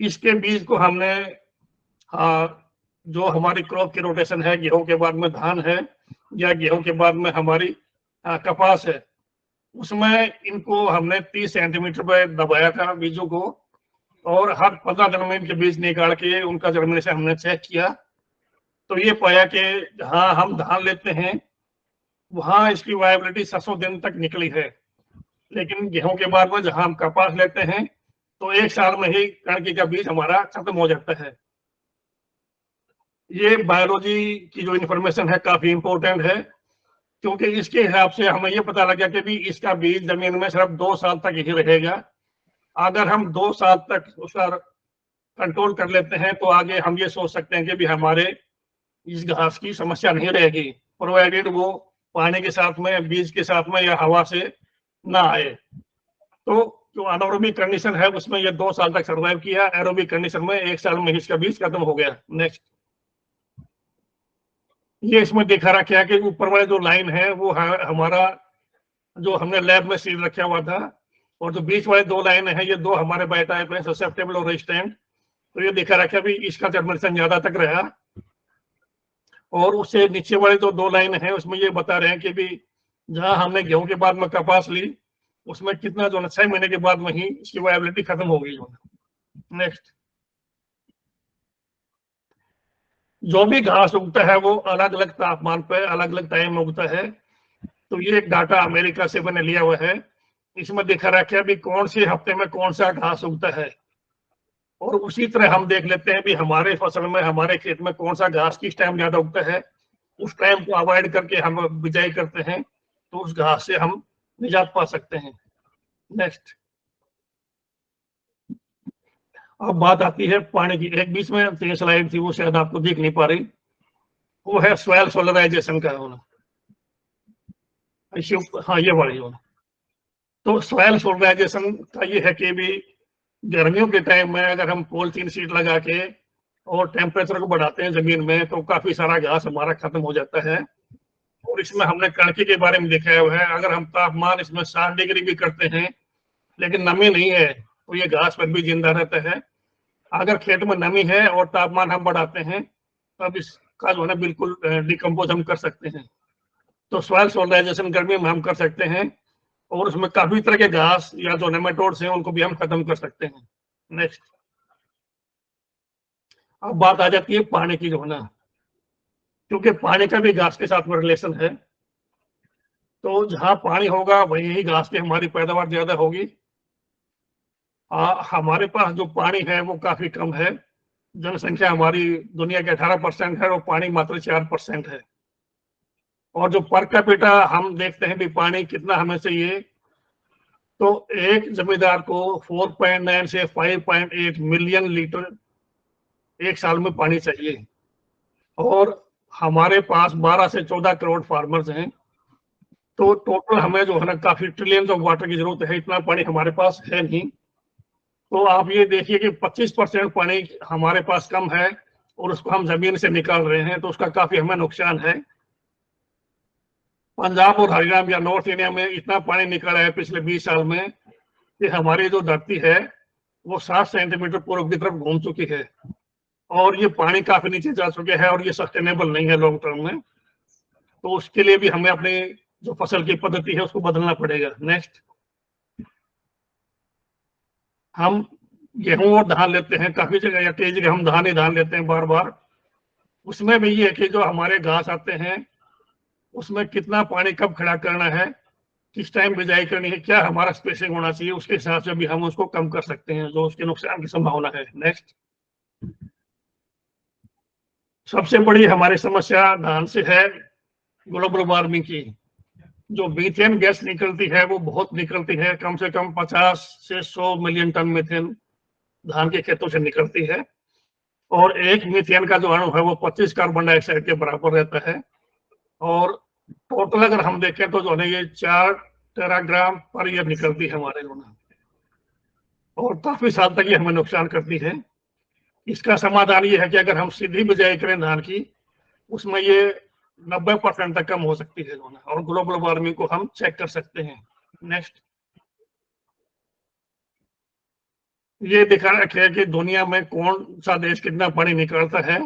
इसके बीज को हमने जो हमारी क्रॉप की रोटेशन है, गेहूं के बाद में धान है या गेहूं के बाद में हमारी कपास है, उसमें इनको हमने 30 सेंटीमीटर पे दबाया था बीजों को, और हर 15 दिन में इनके बीज निकाल के उनका जर्मिनेशन हमने चेक किया। तो ये पाया कि जहां हम धान लेते हैं वहां इसकी वायबिलिटी 700 दिन तक निकली है, लेकिन गेहूं के बाद में जहां हम कपास लेते हैं तो 1 साल में ही कणकी का बीज हमारा खत्म हो जाता है। ये बायोलॉजी की जो इंफॉर्मेशन है काफी इंपॉर्टेंट है, क्योंकि इसके हिसाब से हमें ये पता लगा कि भी इसका बीज जमीन में सिर्फ 2 साल तक ही रहेगा। अगर हम 2 साल तक उसका कंट्रोल कर लेते हैं तो आगे हम ये सोच सकते हैं कि भी हमारे इस घास की समस्या नहीं रहेगी, प्रोवाइडेड वो पानी के साथ में, बीज के साथ में या हवा से ना आए। तो जो अनारोबिक कंडीशन है उसमें ये 2 साल तक सर्वाइव किया, एरोबिक कंडीशन में 1 साल में इसका बीज खत्म हो गया। नेक्स्ट, ये इसमें देखा रखा है कि ऊपर वाले जो लाइन है वो है हमारा जो हमने लैब में सीड रखा हुआ था, और जो बीच वाले 2 लाइन है ये 2 हमारे बायोटाइप है, ससेप्टेबल और रेजिस्टेंट। तो ये देखा रखा भी इसका जर्मिनेशन ज्यादा तक रहा, और उससे नीचे वाले जो 2 लाइन है उसमें ये बता रहे हैं कि भी जहां हमने गेहूं के बाद में कपास ली उसमें कितना जो 6 महीने के बाद में ही इसकी वायबिलिटी खत्म हो गई। नेक्स्ट, जो भी घास उगता है वो अलग अलग तापमान पर अलग अलग टाइम में उगता है। तो ये एक डाटा अमेरिका से मैंने लिया हुआ है, इसमें देखा रखा है भी कौन से हफ्ते में कौन सा घास उगता है, और उसी तरह हम देख लेते हैं भी हमारे फसल में, हमारे खेत में कौन सा घास किस टाइम ज्यादा उगता है, उस टाइम को अवॉइड करके हम बिजाई करते हैं तो उस घास से हम निजात पा सकते हैं। नेक्स्ट, अब बात आती है पानी की। एक बीच में 3 स्लाइड थी वो शायद आपको दिख नहीं पा रही, वो है सॉइल सोलराइजेशन का होना। हाँ, ये वाली होना। तो सॉइल सोलराइजेशन का ये है कि भी गर्मियों के टाइम में अगर हम पॉलिथीन शीट लगा के और टेम्परेचर को बढ़ाते हैं जमीन में तो काफी सारा घास हमारा खत्म हो जाता है। और इसमें हमने कणकी के बारे में देखा हुआ है, अगर हम तापमान इसमें 60 डिग्री भी करते हैं लेकिन नमी नहीं है तो ये घास पर भी जिंदा रहता है। अगर खेत में नमी है और तापमान हम बढ़ाते हैं तब इसका जो है बिल्कुल डिकम्पोज हम कर सकते हैं। तो सॉइल सोलराइजेशन गर्मी में हम कर सकते हैं, और उसमें काफी तरह के घास या जो नेमेटोड्स हैं उनको भी हम खत्म कर सकते हैं। नेक्स्ट, अब बात आ जाती है पानी की जो है ना, क्योंकि पानी का भी घास के साथ में रिलेशन है। तो जहाँ पानी होगा वहीं घास की हमारी पैदावार ज्यादा होगी। हमारे पास जो पानी है वो काफी कम है। जनसंख्या हमारी दुनिया के 18% है और पानी मात्र 4% है। और जो पर कैपिटा हम देखते हैं भी पानी कितना हमें चाहिए, तो एक जमींदार को 4.9 से 5.8 मिलियन लीटर एक साल में पानी चाहिए। और हमारे पास 12 से 14 करोड़ फार्मर्स हैं, तो टोटल हमें जो है ना काफी ट्रिलियन ऑफ वाटर की जरूरत है। इतना पानी हमारे पास है नहीं। तो आप ये देखिए कि 25% पानी हमारे पास कम है और उसको हम जमीन से निकाल रहे हैं, तो उसका काफी हमें नुकसान है। पंजाब और हरियाणा या नॉर्थ इंडिया में इतना पानी निकला है पिछले 20 साल में कि हमारी जो धरती है वो 7 सेंटीमीटर पूर्व की तरफ घूम चुकी है और ये पानी काफी नीचे जा चुके हैं और ये सस्टेनेबल नहीं है लॉन्ग टर्म में। तो उसके लिए भी हमें अपनी जो फसल की पद्धति है उसको बदलना पड़ेगा। नेक्स्ट, हम गेहूं और धान लेते हैं काफी जगह, या कई जगह हम धान ही धान लेते हैं बार बार। उसमें भी ये है कि जो हमारे घास आते हैं उसमें कितना पानी कब खड़ा करना है, किस टाइम बिजाई करनी है, क्या हमारा स्पेसिंग होना चाहिए, उसके हिसाब से भी हम उसको कम कर सकते हैं जो उसके नुकसान की संभावना है। नेक्स्ट, सबसे बड़ी हमारी समस्या धान से है ग्लोबल वार्मिंग की। जो मीथेन गैस निकलती है वो बहुत निकलती है, कम से कम 50 से 100 मिलियन टन मीथेन धान के खेतों से निकलती है। और एक मीथेन का जो अणु है वो 25 कार्बन डाइऑक्साइड के बराबर रहता है। और टोटल अगर हम देखें तो जो है ये 4 टेराग्राम पर ईयर निकलती है हमारे जो ना, और काफी साल तक ये हमें नुकसान करती है। इसका समाधान ये है कि अगर हम सीधी बिजाई करें धान की, उसमें ये 90% तक कम हो सकती है जो ना, और ग्लोबल वार्मिंग को हम चेक कर सकते हैं। नेक्स्ट, ये दिखा रखे है कि दुनिया में कौन सा देश कितना पानी निकालता है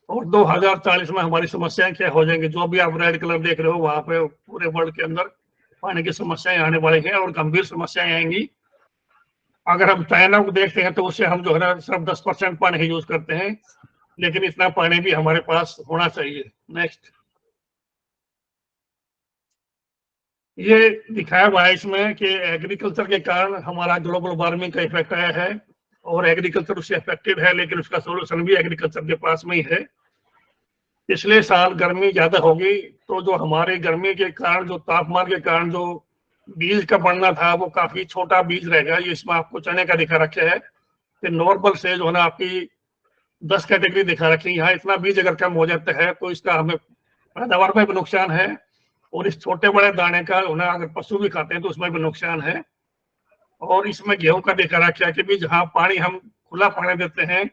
और 2040 में हमारी समस्याएं क्या हो जाएंगी। जो भी आप रेड कलर देख रहे हो वहां पे पूरे वर्ल्ड के अंदर पानी की समस्याएं आने वाली हैं और गंभीर समस्याएं आएंगी। अगर हम चाइना को देखते हैं तो उससे हम जो है ना सिर्फ 10% पानी ही यूज करते हैं, लेकिन इतना पानी भी हमारे पास होना चाहिए। नेक्स्ट, ये दिखाया हुआ है इसमें कि एग्रीकल्चर के कारण हमारा ग्लोबल वार्मिंग का इफेक्ट आया है और एग्रीकल्चर उससे अफेक्टेड है, लेकिन उसका सोल्यूशन भी एग्रीकल्चर के पास में ही है। पिछले साल गर्मी ज्यादा होगी तो जो हमारे गर्मी के कारण, जो तापमान के कारण जो बीज का बढ़ना था वो काफी छोटा बीज रहेगा। ये इसमें आपको चने का दिखा रखे है कि नॉर्मल से जो है ना आपकी 10 कैटेगरी दिखा रखी है। यहाँ इतना बीज अगर कम हो जाता है तो इसका हमें पैदावार में भी नुकसान है और इस छोटे बड़े दाने का उन्हें अगर पशु भी खाते हैं तो उसमें भी नुकसान है। और इसमें गेहूं का दिखा रखा है कि भी जहाँ पानी हम खुला पानी देते हैं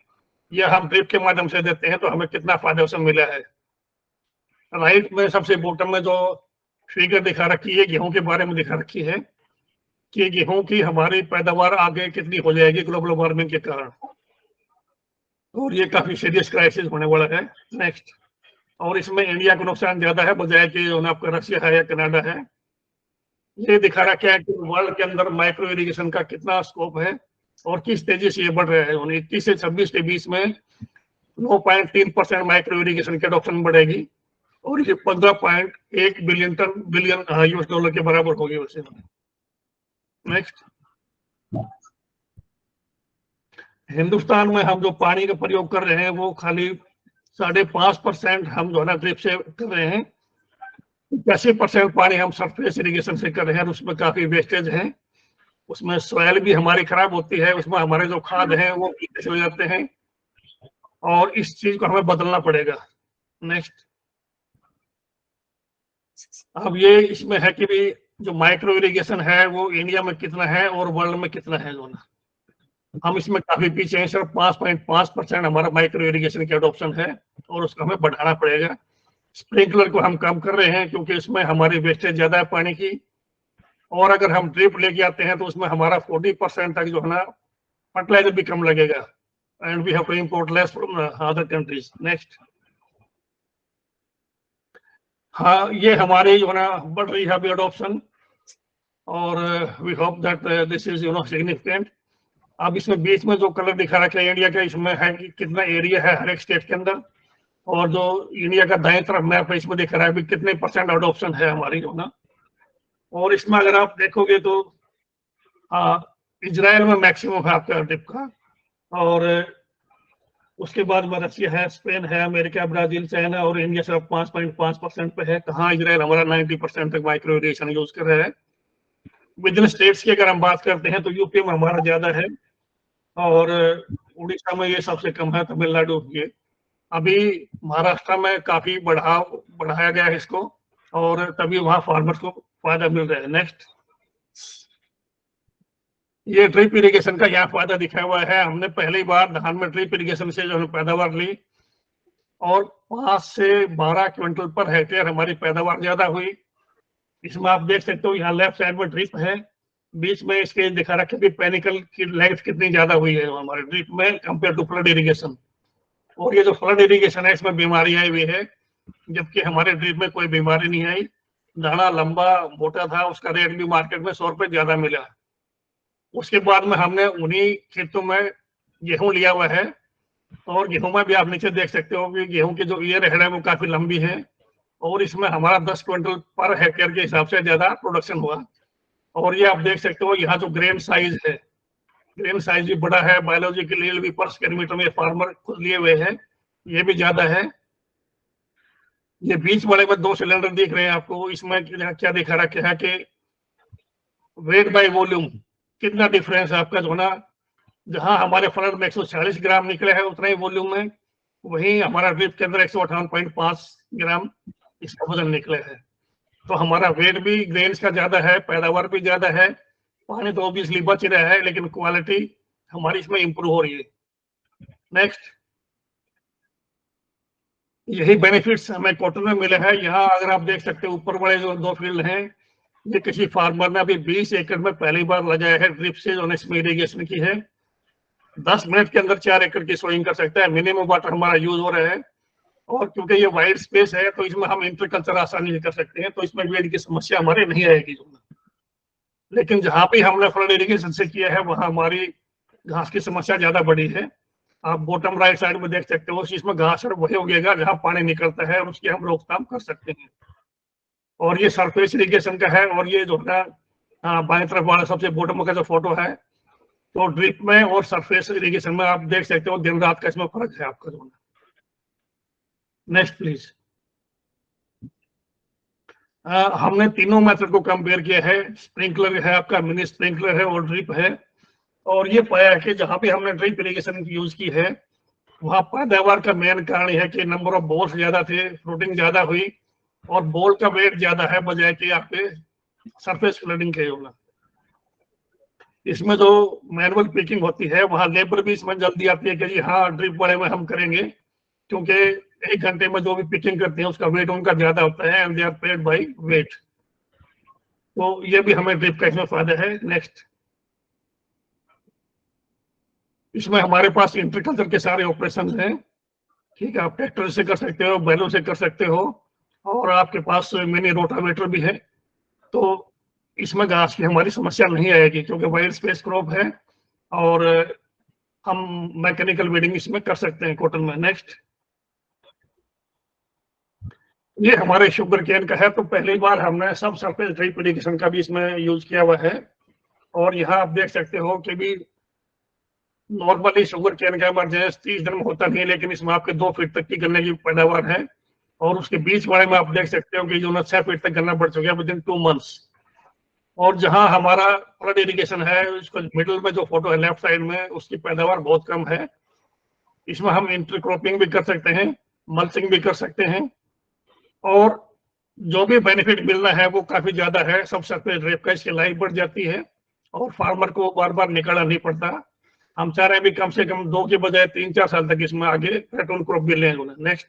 या हम ड्रिप के माध्यम से देते हैं तो हमें कितना फायदा उसमें मिला है। राइट में सबसे बॉटम में जो फिगर दिखा रखी है गेहूं के बारे में दिखा रखी है कि गेहूं की हमारी पैदावार आगे कितनी हो जाएगी ग्लोबल वार्मिंग के कारण, और ये काफी सीरियस क्राइसिस होने वाला है। नेक्स्ट, और इसमें इंडिया को नुकसान ज्यादा है बजाय कि आपका रशिया है या कनाडा है। ये दिखा रखा है कि वर्ल्ड के अंदर माइक्रो इरिगेशन का कितना स्कोप है और किस तेजी से ये बढ़ रहा है। 21 से 26 के बीच में 9.3% माइक्रो इरिगेशन की एडॉप्शन बढ़ेगी और ये 15.1 बिलियन यूएस डॉलर के बराबर होगी वैसे। नेक्स्ट, हिंदुस्तान में हम जो पानी का प्रयोग कर रहे हैं वो खाली 5.5% हम जो है ना ड्रिप से कर रहे हैं। 80% पानी हम सरफेस इरिगेशन से कर रहे हैं और उसमें काफी वेस्टेज है। उसमें सॉइल भी हमारी खराब होती है, उसमें हमारे जो खाद हैं वो पीछे चले जाते हैं और इस चीज को हमें बदलना पड़ेगा। नेक्स्ट, अब ये इसमें है कि भी जो माइक्रो इरिगेशन है वो इंडिया में कितना है और वर्ल्ड में कितना है जो ना, हम इसमें काफी पीछे हैं। सिर्फ 5.5% हमारा माइक्रो इरिगेशन की एडॉप्शन है और उसको हमें बढ़ाना पड़ेगा। स्प्रिंकलर को हम कम कर रहे हैं क्योंकि इसमें हमारी वेस्टेज ज्यादा है पानी की, और अगर हम ड्रिप लेके आते हैं तो उसमें हमारा 40% तक जो है ना फर्टिलाइजर भी कम लगेगा and we have to import less from other countries. Next, हाँ ये हमारे जो है ना बढ़ रही है अभी एडॉप्शन और we hope that this is significant. अब इसमें बीच में जो कलर दिखा रखा है इंडिया का, इसमें है कि कितना एरिया है हर एक स्टेट के अंदर, और जो इंडिया का दाएं तरफ मैप है इसमें दिख रहा है भी कितने % एडॉप्शन है हमारी जो ना। और इसमें अगर आप देखोगे तो इजराइल में मैक्सिमम है आपका ड्रिप का, और उसके बाद रशिया है, स्पेन है, अमेरिका, ब्राजील, चाइना और इंडिया सिर्फ 5.5% पे है। कहाँ इजराइल हमारा 90% तक माइक्रो इरिगेशन यूज कर रहा है। विद इन स्टेट्स की अगर हम बात करते हैं तो यूपी में हमारा ज्यादा है, और उड़ीसा में ये सबसे कम है, तमिलनाडु ये। अभी महाराष्ट्र में काफी बढ़ाया गया है इसको, और तभी वहां फार्मर्स को फायदा मिल रहा है। नेक्स्ट, ये ड्रिप इरिगेशन का यहाँ फायदा दिखा हुआ है। हमने पहली बार धान में ड्रिप इरिगेशन से जो है पैदावार ली, और 5 से 12 क्विंटल पर हेक्टेयर हमारी पैदावार ज्यादा हुई। इसमें आप देख सकते हो यहाँ लेफ्ट साइड में ड्रिप है, बीच में इसके दिखा रखे कि पेनिकल की लेंथ कितनी ज्यादा हुई है हमारे ड्रिप में कंपेयर टू फ्लड इरिगेशन। और ये जो फ्लड इरिगेशन है इसमें बीमारी आई हुई है, जबकि हमारे ड्रिप में कोई बीमारी नहीं आई। दाना लंबा मोटा था, उसका रेट भी मार्केट में 100 रुपए ज्यादा मिला। उसके बाद में हमने उन्हीं खेतों में गेहूं लिया हुआ है, और गेहूं में भी आप नीचे देख सकते हो कि गेहूं की जो ईयर हेड है वो काफी लंबी है, और इसमें हमारा 10 क्विंटल पर हेक्टेयर के हिसाब से ज्यादा प्रोडक्शन हुआ। और ये आप देख सकते हो यहाँ जो ग्रेन साइज है, ग्रेन साइज भी बड़ा है, बायोलॉजी के लिए भी पर स्क्वायर मीटर में फार्मर खुद लिए हुए हैं, ये भी ज्यादा है। ये बीच वाले में 2 सिलेंडर दिख रहे हैं आपको, इसमें क्या दिखा रखा है कि वेट बाय वॉल्यूम कितना डिफरेंस है आपका जो ना, जहां हमारे फ्लड में 140 ग्राम निकले हैं उतना ही वॉल्यूम में, वहीं हमारा ड्रिप के अंदर 158.5 ग्राम इसका वजन निकले है। तो हमारा वेट भी ग्रेन्स का ज्यादा है, पैदावार भी ज्यादा है, पानी तो ऑब्वियसली बच रहा है, लेकिन क्वालिटी हमारी इसमें इंप्रूव हो रही है। नेक्स्ट, यही बेनिफिट्स हमें कॉटन में मिले हैं। यहाँ अगर आप देख सकते हो ऊपर वाले जो 2 फील्ड हैं, ये किसी फार्मर ने अभी 20 एकड़ में पहली बार लगाया है ड्रिप से जो इसमें इरिगेशन की है। 10 मिनट के अंदर 4 एकड़ की सोइंग कर सकता है, मिनिमम वाटर हमारा यूज हो रहा है। और क्योंकि ये वाइड स्पेस है तो इसमें हम इंटरकल्चर आसानी से कर सकते हैं, तो इसमें वेट की समस्या हमारे नहीं आएगी। लेकिन जहां भी हमने फ्लड इरिगेशन से किया है वहां हमारी घास की समस्या ज्यादा बड़ी है। आप बॉटम राइट साइड में देख सकते हो, इसमें घास और वही उगेगा जहां पानी निकलता है, और उसकी हम रोकथाम कर सकते हैं। और ये सरफेस इरिगेशन का है, और ये जो है बाएं तरफ वाला सबसे बॉटम का जो फोटो है, तो ड्रिप में और सरफेस इरिगेशन में आप देख सकते हो दिन रात का इसमें फर्क है आपका जो। Next please. हमने तीनों मेथड को कंपेयर किया है, स्प्रिंकलर है आपका, मिनी स्प्रिंकलर है और ड्रिप है। और ये पाया है कि जहां पे हमने ड्रिप इरिगेशन यूज की है वहां पैदावार का मेन कारण है कि नंबर ऑफ बॉल्स ज्यादा थे, फ्रूटिंग ज्यादा हुई, और बॉल का वेट ज्यादा है बजाय कि आपके सरफेस फ्लडिंग के होगा। इसमें जो मैनुअल पिकिंग होती है वहां लेबर भी इसमें जल्दी आती है कि जी हाँ ड्रिप वाले में हम करेंगे, क्योंकि 1 घंटे में जो भी पिकिंग करते हैं उसका वेट उनका ज्यादा होता है, and they are paid by weight. तो ये भी हमें ड्रिप का इसमें फायदा है। नेक्स्ट, इसमें हमारे पास इंटरकल्चर के सारे ऑपरेशन हैं, ठीक है। आप ट्रैक्टर से कर सकते हो, बैलों से कर सकते हो, और आपके पास मिनी रोटावेटर भी है, तो इसमें घास की हमारी समस्या नहीं आएगी क्योंकि वाइड स्पेस क्रॉप है, और हम मैकेनिकल वीडिंग इसमें कर सकते हैं कॉटन में। नेक्स्ट, ये हमारे शुगर केन का है, तो पहली बार हमने सब सरफेस ड्रिप इरिगेशन का भी इसमें यूज किया हुआ है। और यहाँ आप देख सकते हो कि भी नॉर्मली शुगर केन का इमरजेंस 30 दिन में होता नहीं, लेकिन इसमें आपके 2 फीट तक की गन्ने की पैदावार है, और उसके बीच वाले में आप देख सकते हो कि जो 6 फीट तक गन्ना बढ़ चुका है विद इन 2 मंथ्स। और जहां हमारा फ्लड इरिगेशन है उसको मिडिल में जो फोटो है लेफ्ट साइड में, उसकी पैदावार बहुत कम है। इसमें हम इंटरक्रॉपिंग भी कर सकते हैं, मल्चिंग भी कर सकते हैं, और जो भी बेनिफिट मिलना है वो काफी ज्यादा है। सब सरफेस ड्रिप का इसकी लाइफ बढ़ जाती है, और फार्मर को बार बार निकालना नहीं पड़ता। हम चाह रहे हैं भी कम से कम 2 के बजाय 3-4 साल तक इसमें आगे पेट्रोल क्रॉप भी लें। नेक्स्ट,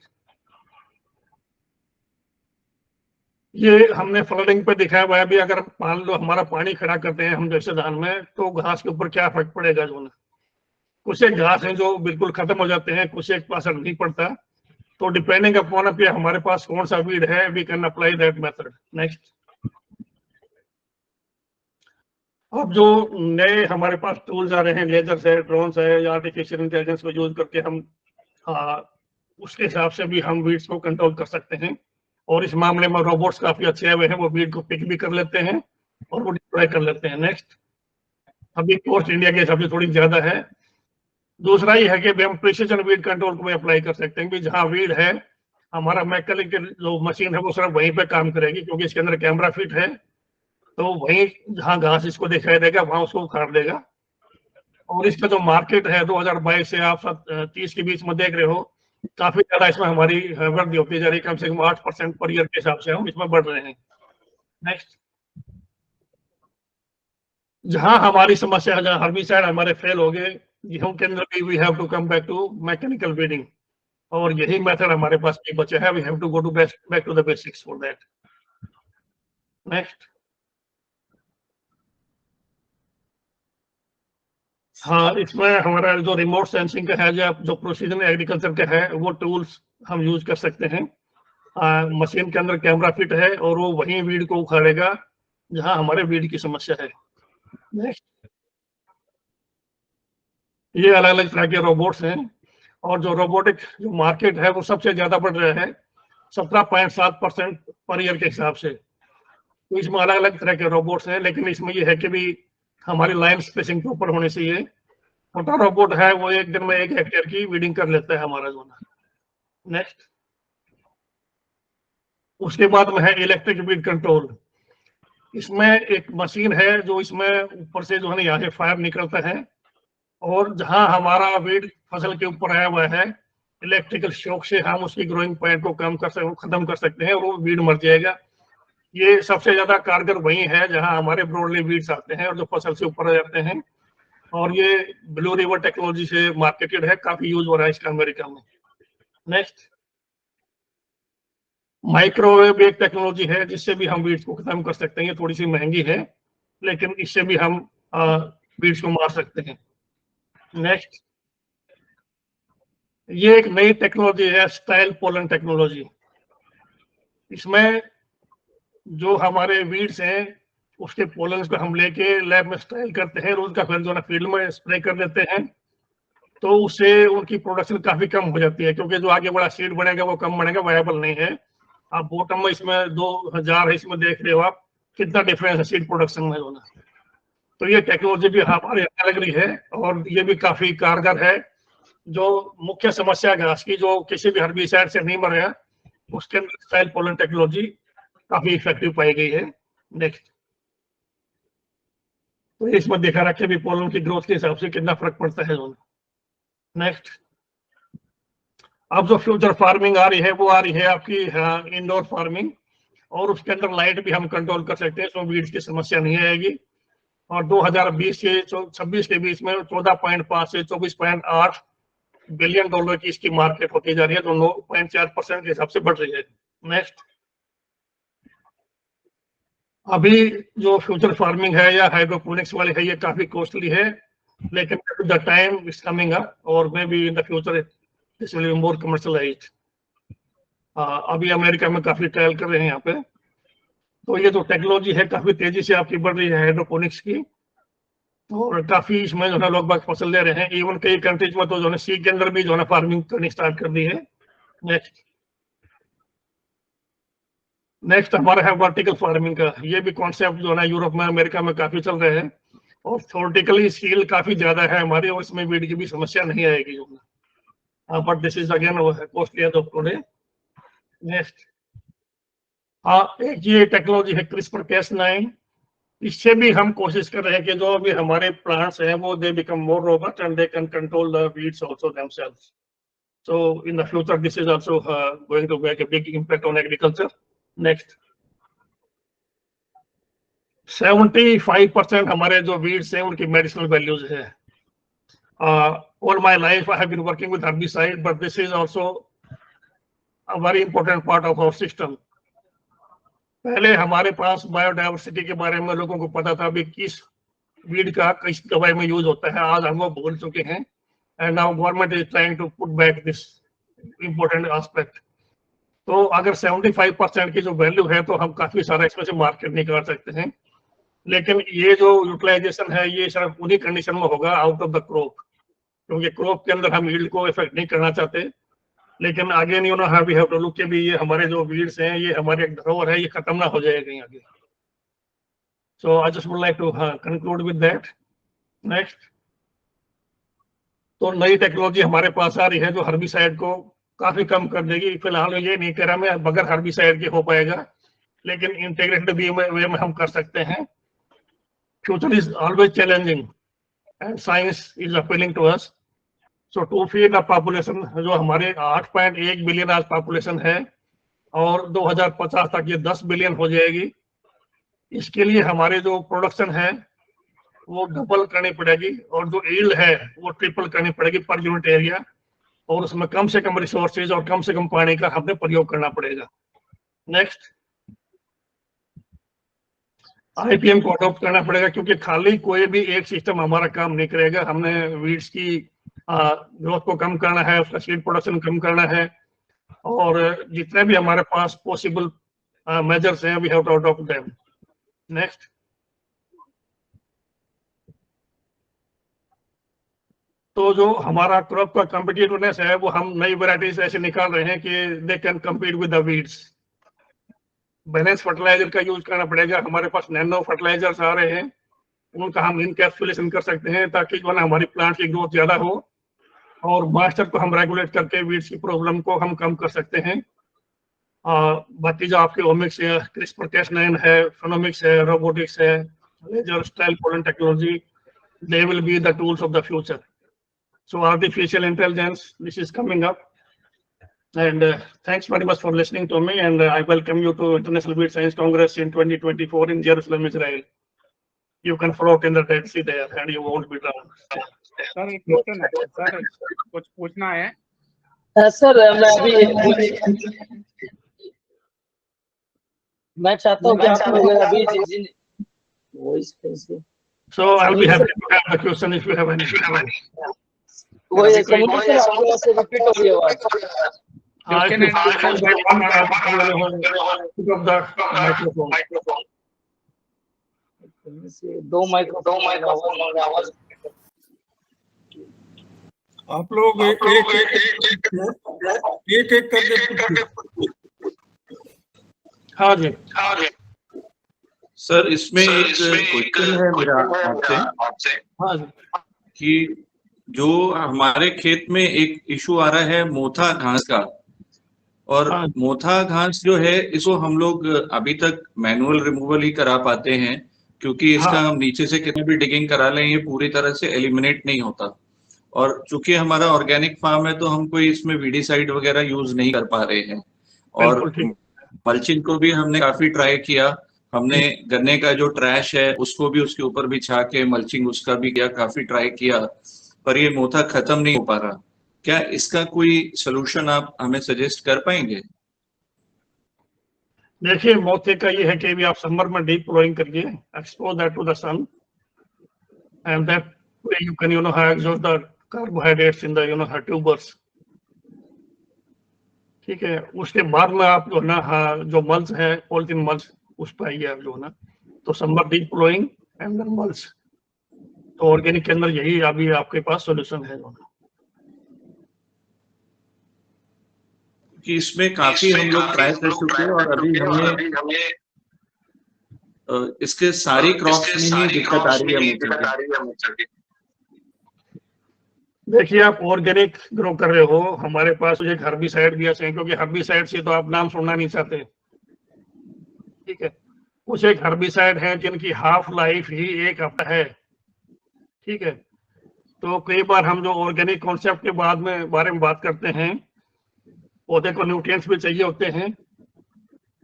ये हमने फ्लडिंग पे दिखाया हुआ है। भी अगर मान लो हमारा पानी खड़ा करते हैं हम जैसे धान में, तो घास के ऊपर क्या फर्क पड़ेगा जो ना, कुछ एक घास है जो बिल्कुल खत्म हो जाते हैं, कुछ एक असर नहीं पड़ता। तो डिपेंडिंग अपॉन हमारे पास कौन सा वीड है, we can apply that method. Next, अब जो नए हमारे पास टूल्स आ रहे हैं, लेजर्स है, ड्रोन्स है, या आर्टिफिशियल इंटेलिजेंस को यूज करके हम उसके हिसाब से भी हम वीड्स को कंट्रोल कर सकते हैं। और इस मामले में रोबोट्स काफी अच्छे हुए हैं, वो वीड को पिक भी कर लेते हैं और वो डिप्लॉय कर लेते हैं। नेक्स्ट, अभी कॉस्ट इंडिया के हिसाब से थोड़ी ज्यादा है। दूसरा ये है कि हम प्रिसीजन वीड कंट्रोल को भी अप्लाई कर सकते हैं कि जहाँ वीड है, हमारा मैकेनिकल जो मशीन है वो सिर्फ वहीं पे काम करेगी, क्योंकि इसके अंदर कैमरा फिट है, तो वहीं जहाँ घास इसको दिखाई देगा वहां उसको उखाड़ देगा। और इसका जो मार्केट है 2022 से आप 30 के बीच में देख रहे हो, काफी ज्यादा इसमें हमारी वृद्धि होती जा रही है, कम से कम 8% पर ईयर के हिसाब से हम इसमें बढ़ रहे हैं। नेक्स्ट, जहां हमारी समस्या है, जहां हर्बिसाइड हमारे फेल हो गए, गेहूं के अंदर भी we have to come back to mechanical weeding, और यही मेथड हमारे पास भी बचा है। We have to go to back to the basics for that. Next, हाँ, इसमें हमारा जो रिमोट सेंसिंग का है, जो प्रोसीजन एग्रीकल्चर का है, वो टूल्स हम यूज कर सकते हैं। मशीन के अंदर कैमरा फिट है और वो वहीं वीड को उखाड़ेगा जहां हमारे वीड की समस्या है। नेक्स्ट, ये अलग अलग तरह के रोबोट्स हैं, और जो रोबोटिक जो मार्केट है वो सबसे ज्यादा बढ़ रहा है 17.7% पर ईयर के हिसाब से। तो इसमें अलग अलग तरह के रोबोट्स हैं, लेकिन इसमें ये है कि भी हमारी लाइन स्पेसिंग के ऊपर होनी चाहिए। छोटा रोबोट है वो एक दिन में 1 हेक्टेयर की वीडिंग कर लेता है हमारा जोन। नेक्स्ट, उसके बाद में है इलेक्ट्रिक वीड कंट्रोल। इसमें एक मशीन है जो इसमें ऊपर से जो है यहाँ से फायर निकलता है, और जहां हमारा वीड फसल के ऊपर आया हुआ है, इलेक्ट्रिकल शॉक से हम उसकी ग्रोइंग पॉइंट को खत्म कर सकते हैं और वो वीड मर जाएगा। ये सबसे ज्यादा कारगर वही है जहां हमारे ब्रॉडली वीड्स आते हैं और जो फसल से ऊपर आ जाते हैं, और ये ब्लू रिवर टेक्नोलॉजी से मार्केटेड है, काफी यूज हो रहा है इसका अमेरिका में। नेक्स्ट, माइक्रोवेव एक टेक्नोलॉजी है जिससे भी हम वीड्स को खत्म कर सकते हैं। ये थोड़ी सी महंगी है, लेकिन इससे भी हम वीड्स को मार सकते हैं। नेक्स्ट, ये एक नई टेक्नोलॉजी है, स्टाइल पोलन टेक्नोलॉजी। इसमें जो हमारे वीड्स हैं उसके पोलन को हम लेके लैब में स्टाइल करते हैं, रोज का फिर जो ना फील्ड में स्प्रे कर देते हैं, तो उससे उनकी प्रोडक्शन काफी कम हो जाती है, क्योंकि जो आगे बड़ा सीड बनेगा वो कम बनेगा, वायबल नहीं है। आप बॉटम में इसमें 2000 है, इसमें देख रहे हो आप कितना डिफरेंस है सीड प्रोडक्शन में होना। तो ये टेक्नोलॉजी भी हमारी अच्छा लग रही है, और ये भी काफी कारगर है। जो मुख्य समस्या घास की जो किसी भी हर्बिसाइड से नहीं मर रहा, उसके अंदर स्टाइल पोलन टेक्नोलॉजी काफी इफेक्टिव पाई गई है। नेक्स्ट, तो इसमें देखा रखे भी पोलन की ग्रोथ के हिसाब से कितना फर्क पड़ता है। नेक्स्ट, अब जो फ्यूचर फार्मिंग आ रही है वो आ रही है आपकी इंडोर फार्मिंग, और उसके अंदर लाइट भी हम कंट्रोल कर सकते हैं, इसमें वीड्स की समस्या नहीं आएगी। और 2020 से 26 के बीच में 14.5 से 24.8 बिलियन डॉलर की इसकी मार्केट होती जा रही है, जो 9.4% के हिसाब से बढ़ रही है। नेक्स्ट, अभी जो फ्यूचर फार्मिंग है या हाइड्रोपोनिक्स वाली है, ये काफी कॉस्टली है, लेकिन the time is coming up, और maybe in the future this will be more commercialised. अभी अमेरिका में काफी ट्रायल कर रहे हैं यहाँ पे। तो ये जो टेक्नोलॉजी है काफी तेजी से आपकी बढ़ रही है हाइड्रोपोनिक्स की, और काफी इसमें जो है लोग बाग फसल ले रहे हैं। इवन कई कंट्रीज में तो जो है सी के अंदर भी जो है फार्मिंग करनी स्टार्ट कर दी है। नेक्स्ट हमारा है वर्टिकल फार्मिंग का। ये भी कॉन्सेप्ट जो है ना यूरोप में, अमेरिका में काफी चल रहे हैं, और थ्योरेटिकली स्किल काफी ज्यादा है हमारी, और इसमें वीड की भी समस्या नहीं आएगी। But this is again costly as of today. Next, एक ये टेक्नोलॉजी है CRISPR-Cas9। इससे भी हम कोशिश कर रहे हैं कि जो भी हमारे प्लांट्स हैं वो they become more robust and they can control the weeds also themselves. So in the future this is also going to make a big impact on agriculture. Next, 75% हमारे जो वीड्स हैं उनकी मेडिसिनल वैल्यूज है। All my life I have been working with herbicide, but this is also a very important part of our system. पहले हमारे पास biodiversity के बारे में लोगों को पता था भी किस वीड का किस दवाई में यूज होता है, आज हम वो भूल चुके हैं, and now government is trying to put back this important aspect. तो अगर 75% की जो वैल्यू है तो हम काफी सारा इसमें से मार्केट निकाल सकते हैं, लेकिन ये जो यूटिलाइजेशन है ये सिर्फ उन्हीं कंडीशन में होगा आउट ऑफ द क्रॉप, क्योंकि क्रॉप के अंदर हम यील्ड को इफेक्ट नहीं करना चाहते। लेकिन आगे नहीं होना है, वी हैव टू लुक के भी ये हमारे जो वीड्स हैं ये हमारे एक धरोहर है, ये खत्म ना हो जाए कहीं आगे। So I just would like to conclude with that. Next. तो नई टेक्नोलॉजी हमारे पास आ रही है जो हर्बिसाइड को काफी कम कर देगी। फिलहाल ये नहीं कह रहा मैं बगैर हर्बिसाइड के हो पाएगा, लेकिन इंटीग्रेटेड वे में हम कर सकते हैं। Future is always challenging and science is appealing to us. So to feed the population, जो हमारे 8.1 बिलियन आज पॉपुलेशन है और 2050 तक ये 10 बिलियन हो जाएगी, इसके लिए हमारे जो प्रोडक्शन है वो डबल करनी पड़ेगी और जो यील्ड है वो ट्रिपल करनी पड़ेगी पर यूनिट एरिया, और उसमें कम से कम रिसोर्सेज और कम से कम पानी का हमें प्रयोग करना पड़ेगा। नेक्स्ट, आईपीएम को अडॉप्ट करना पड़ेगा, क्योंकि खाली कोई भी एक सिस्टम हमारा काम नहीं करेगा। हमने वीड्स की ग्रोथ को कम करना है, उसका सीड प्रोडक्शन कम करना है, और जितने भी हमारे पास पॉसिबल मेजर्स हैं we have to adopt them. Next, तो जो हमारा क्रॉप का कॉम्पिटिटिवनेस है वो हम नई वैरायटीज ऐसे निकाल रहे हैं कि they can compete with the weeds. Balance fertiliser का यूज करना पड़ेगा। हमारे पास नैनो फर्टिलाइजर्स आ रहे हैं, उनका हम इनकैप्सुलेशन कर सकते हैं ताकि जो है हमारी प्लांट की ग्रोथ ज्यादा हो, और मॉइस्चर को हम रेगुलेट करके वीड्स की प्रॉब्लम को हम कम कर सकते हैं। बाकी जो आपके ओमिक्स है, क्रिस्पर-Cas9 है, फोनोमिक्स है, रोबोटिक्स है, laser style pollen technology, they will be the tools of the future. So artificial intelligence, this is coming up, and thanks very much for listening to me, and I welcome you to International Weed Science Congress in 2024 in Jerusalem, Israel. You can float in the Dead Sea there and you won't be drowned. Sir एक question है sir, कुछ पूछना है sir. मैं चाहता हूँ कि आप लोग अभी वॉइस कैसे, So I'll be happy to have the question if you have any. वही समुद्र से रिपीट हो गया आवाज। दो माइक्रोफोन आवाज आप लोग एक करके। हाँ जी सर, इसमें एक क्वेश्चन है मेरा आपसे कि जो हमारे खेत में एक इशू आ रहा है मोथा घास का, और मोथा घास जो है इसको हम लोग अभी तक मैनुअल रिमूवल ही करा पाते हैं, क्योंकि इसका हम नीचे से कितने भी डिगिंग करा लें ये पूरी तरह से एलिमिनेट नहीं होता। और चूंकि हमारा ऑर्गेनिक फार्म है तो हम कोई इसमें वीडीसाइड वगैरह यूज नहीं कर पा रहे हैं, और मल्चिंग को भी हमने काफी ट्राई किया। हमने गन्ने का जो ट्रैश है उसको भी उसके ऊपर बिछा के मल्चिंग उसका भी किया, काफी ट्राई किया, पर ये मोथा खत्म नहीं हो पा रहा। क्या इसका कोई सोल्यूशन आप हमें सजेस्ट कर पाएंगे? देखिए, मोथे का ये है कि भी आप समर में डीप प्लोइंग करिए, expose that to the sun, and that way you can exhaust the carbohydrates in the tubers. ठीक है, उसके बाद में आप जो ना जो मल्च है, पॉलिथीन मल्च, उस पर आइए आप जो ना, तो summer deep ploughing and then mulch. तो ऑर्गेनिक के अंदर यही अभी आपके पास सॉल्यूशन है जो कि इसमें काफी हम लोग ट्राई कर चुके हैं, और अभी हमें इसके सारी क्रॉप्स में ही दिक्कत आ रही है। देखिए, आप ऑर्गेनिक ग्रो कर रहे हो, हमारे पास एक हर्बिसाइड भी है, क्योंकि हर्बिसाइड से तो आप नाम सुनना नहीं चाहते। ठीक है, कुछ एक हर्बिसाइड है जिनकी हाफ लाइफ ही 1 हफ्ता है। ठीक है, तो कई बार हम जो ऑर्गेनिक कॉन्सेप्ट के बारे में बात करते हैं, पौधे को न्यूट्रिएंट्स भी चाहिए होते हैं,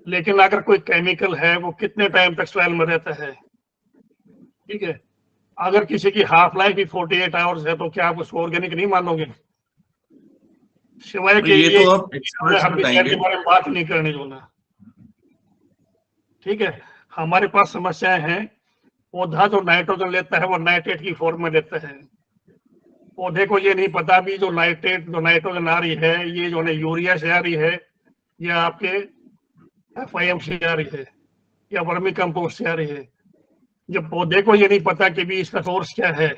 लेकिन अगर कोई केमिकल है वो कितने टाइम तक सॉइल में रहता है। ठीक है, अगर किसी की हाफ लाइफ ही 48 आवर्स है तो क्या आप उसको ऑर्गेनिक नहीं मानोगे? सिवाय के ये हर्बिसाइड के बारे में बात नहीं करनी जो ना। ठीक है, हमारे पास समस्याएं हैं। पौधा जो नाइट्रोजन लेता है वो नाइट्रेट की फॉर्म में लेता है। पौधे को ये नहीं पता भी जो नाइट्रोजन आ रही है ये जो है यूरिया से आ रही है, या आपके FIM से आ रही है, या वर्मी कंपोस्ट से आ रही है। जब पौधे को ये नहीं पता कि भी इसका सोर्स क्या है,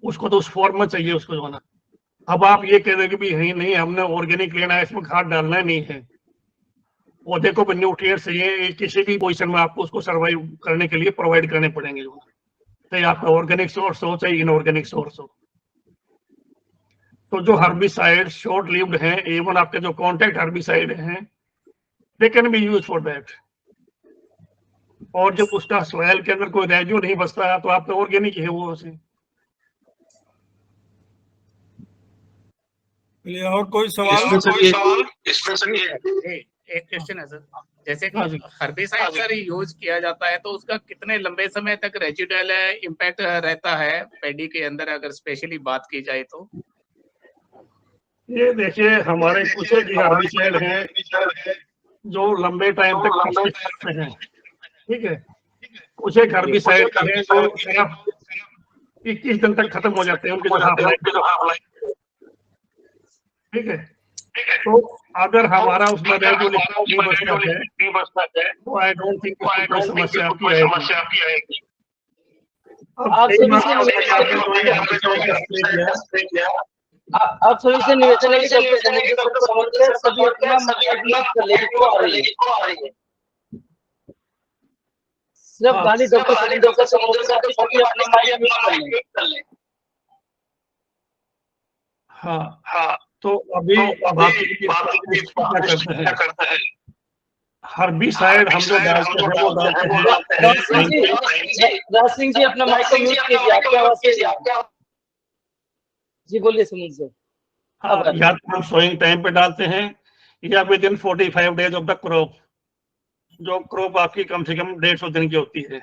उसको तो उस फॉर्म में चाहिए उसको जो ना। अब आप ये कह रहे कि भी नहीं हमने ऑर्गेनिक लेना है, इसमें खाद डालना नहीं है, पौधे को भी न्यूट्रिएंट्स चाहिए, किसी भी पोजीशन में आपको उसको सर्वाइव करने के लिए प्रोवाइड करने पड़ेंगे, चाहे आपका ऑर्गेनिक सोर्स हो चाहे इनऑर्गेनिक सोर्स हो। तो जो हर्बिसाइड शॉर्ट लिव्ड हैं, इवन आपके जो कॉन्टैक्ट हर्बिसाइड हैं, they can be use for that. और जब उसका सॉइल के अंदर कोई रेजिड्यू नहीं बचता है तो आपका ऑर्गेनिक है वो उसे। और कोई सवाल? एक क्वेश्चन है सर, जैसे कि हर्बिसाइड सर यूज किया जाता है तो उसका कितने लंबे समय तक रेजिडुअल इम्पैक्ट रहता है पैडी के अंदर, अगर स्पेशली बात की जाए तो? ये देखिए, हमारे कुछ एक हर्बिसाइड हैं जो लंबे टाइम तक persist करते हैं, ठीक है। कुछ एक हर्बिसाइड हैं जो 21 दिन तक खत्म हो जाते हैं उनके जो हाफ लाइफ, ठीक है। तो अगर हमारा उसमें रेजिडुअल नहीं बचता है तो आई डोंट थिंक कोई समस्या आपकी आएगी। आप सभी से निवेदन है कि सभी अपना मत कर ले को आ रही है, सिर्फ खाली डॉक्टर समुद्र सर सभी अपने माइक म्यूट कर ले। हाँ, तो अभी बात करते हैं हर्बिसाइड हम जो डालते हैं वो डालते हैं। राज सिंह जी अपना माइक को म्यूट कीजिए, आपकी आवाज से जी बोलिए समुद्र सर। हाँ, या तो हम सोइंग टाइम पे डालते हैं या with in 45 days of the crop, जो क्रॉप आपकी कम से कम 150 दिन की होती है,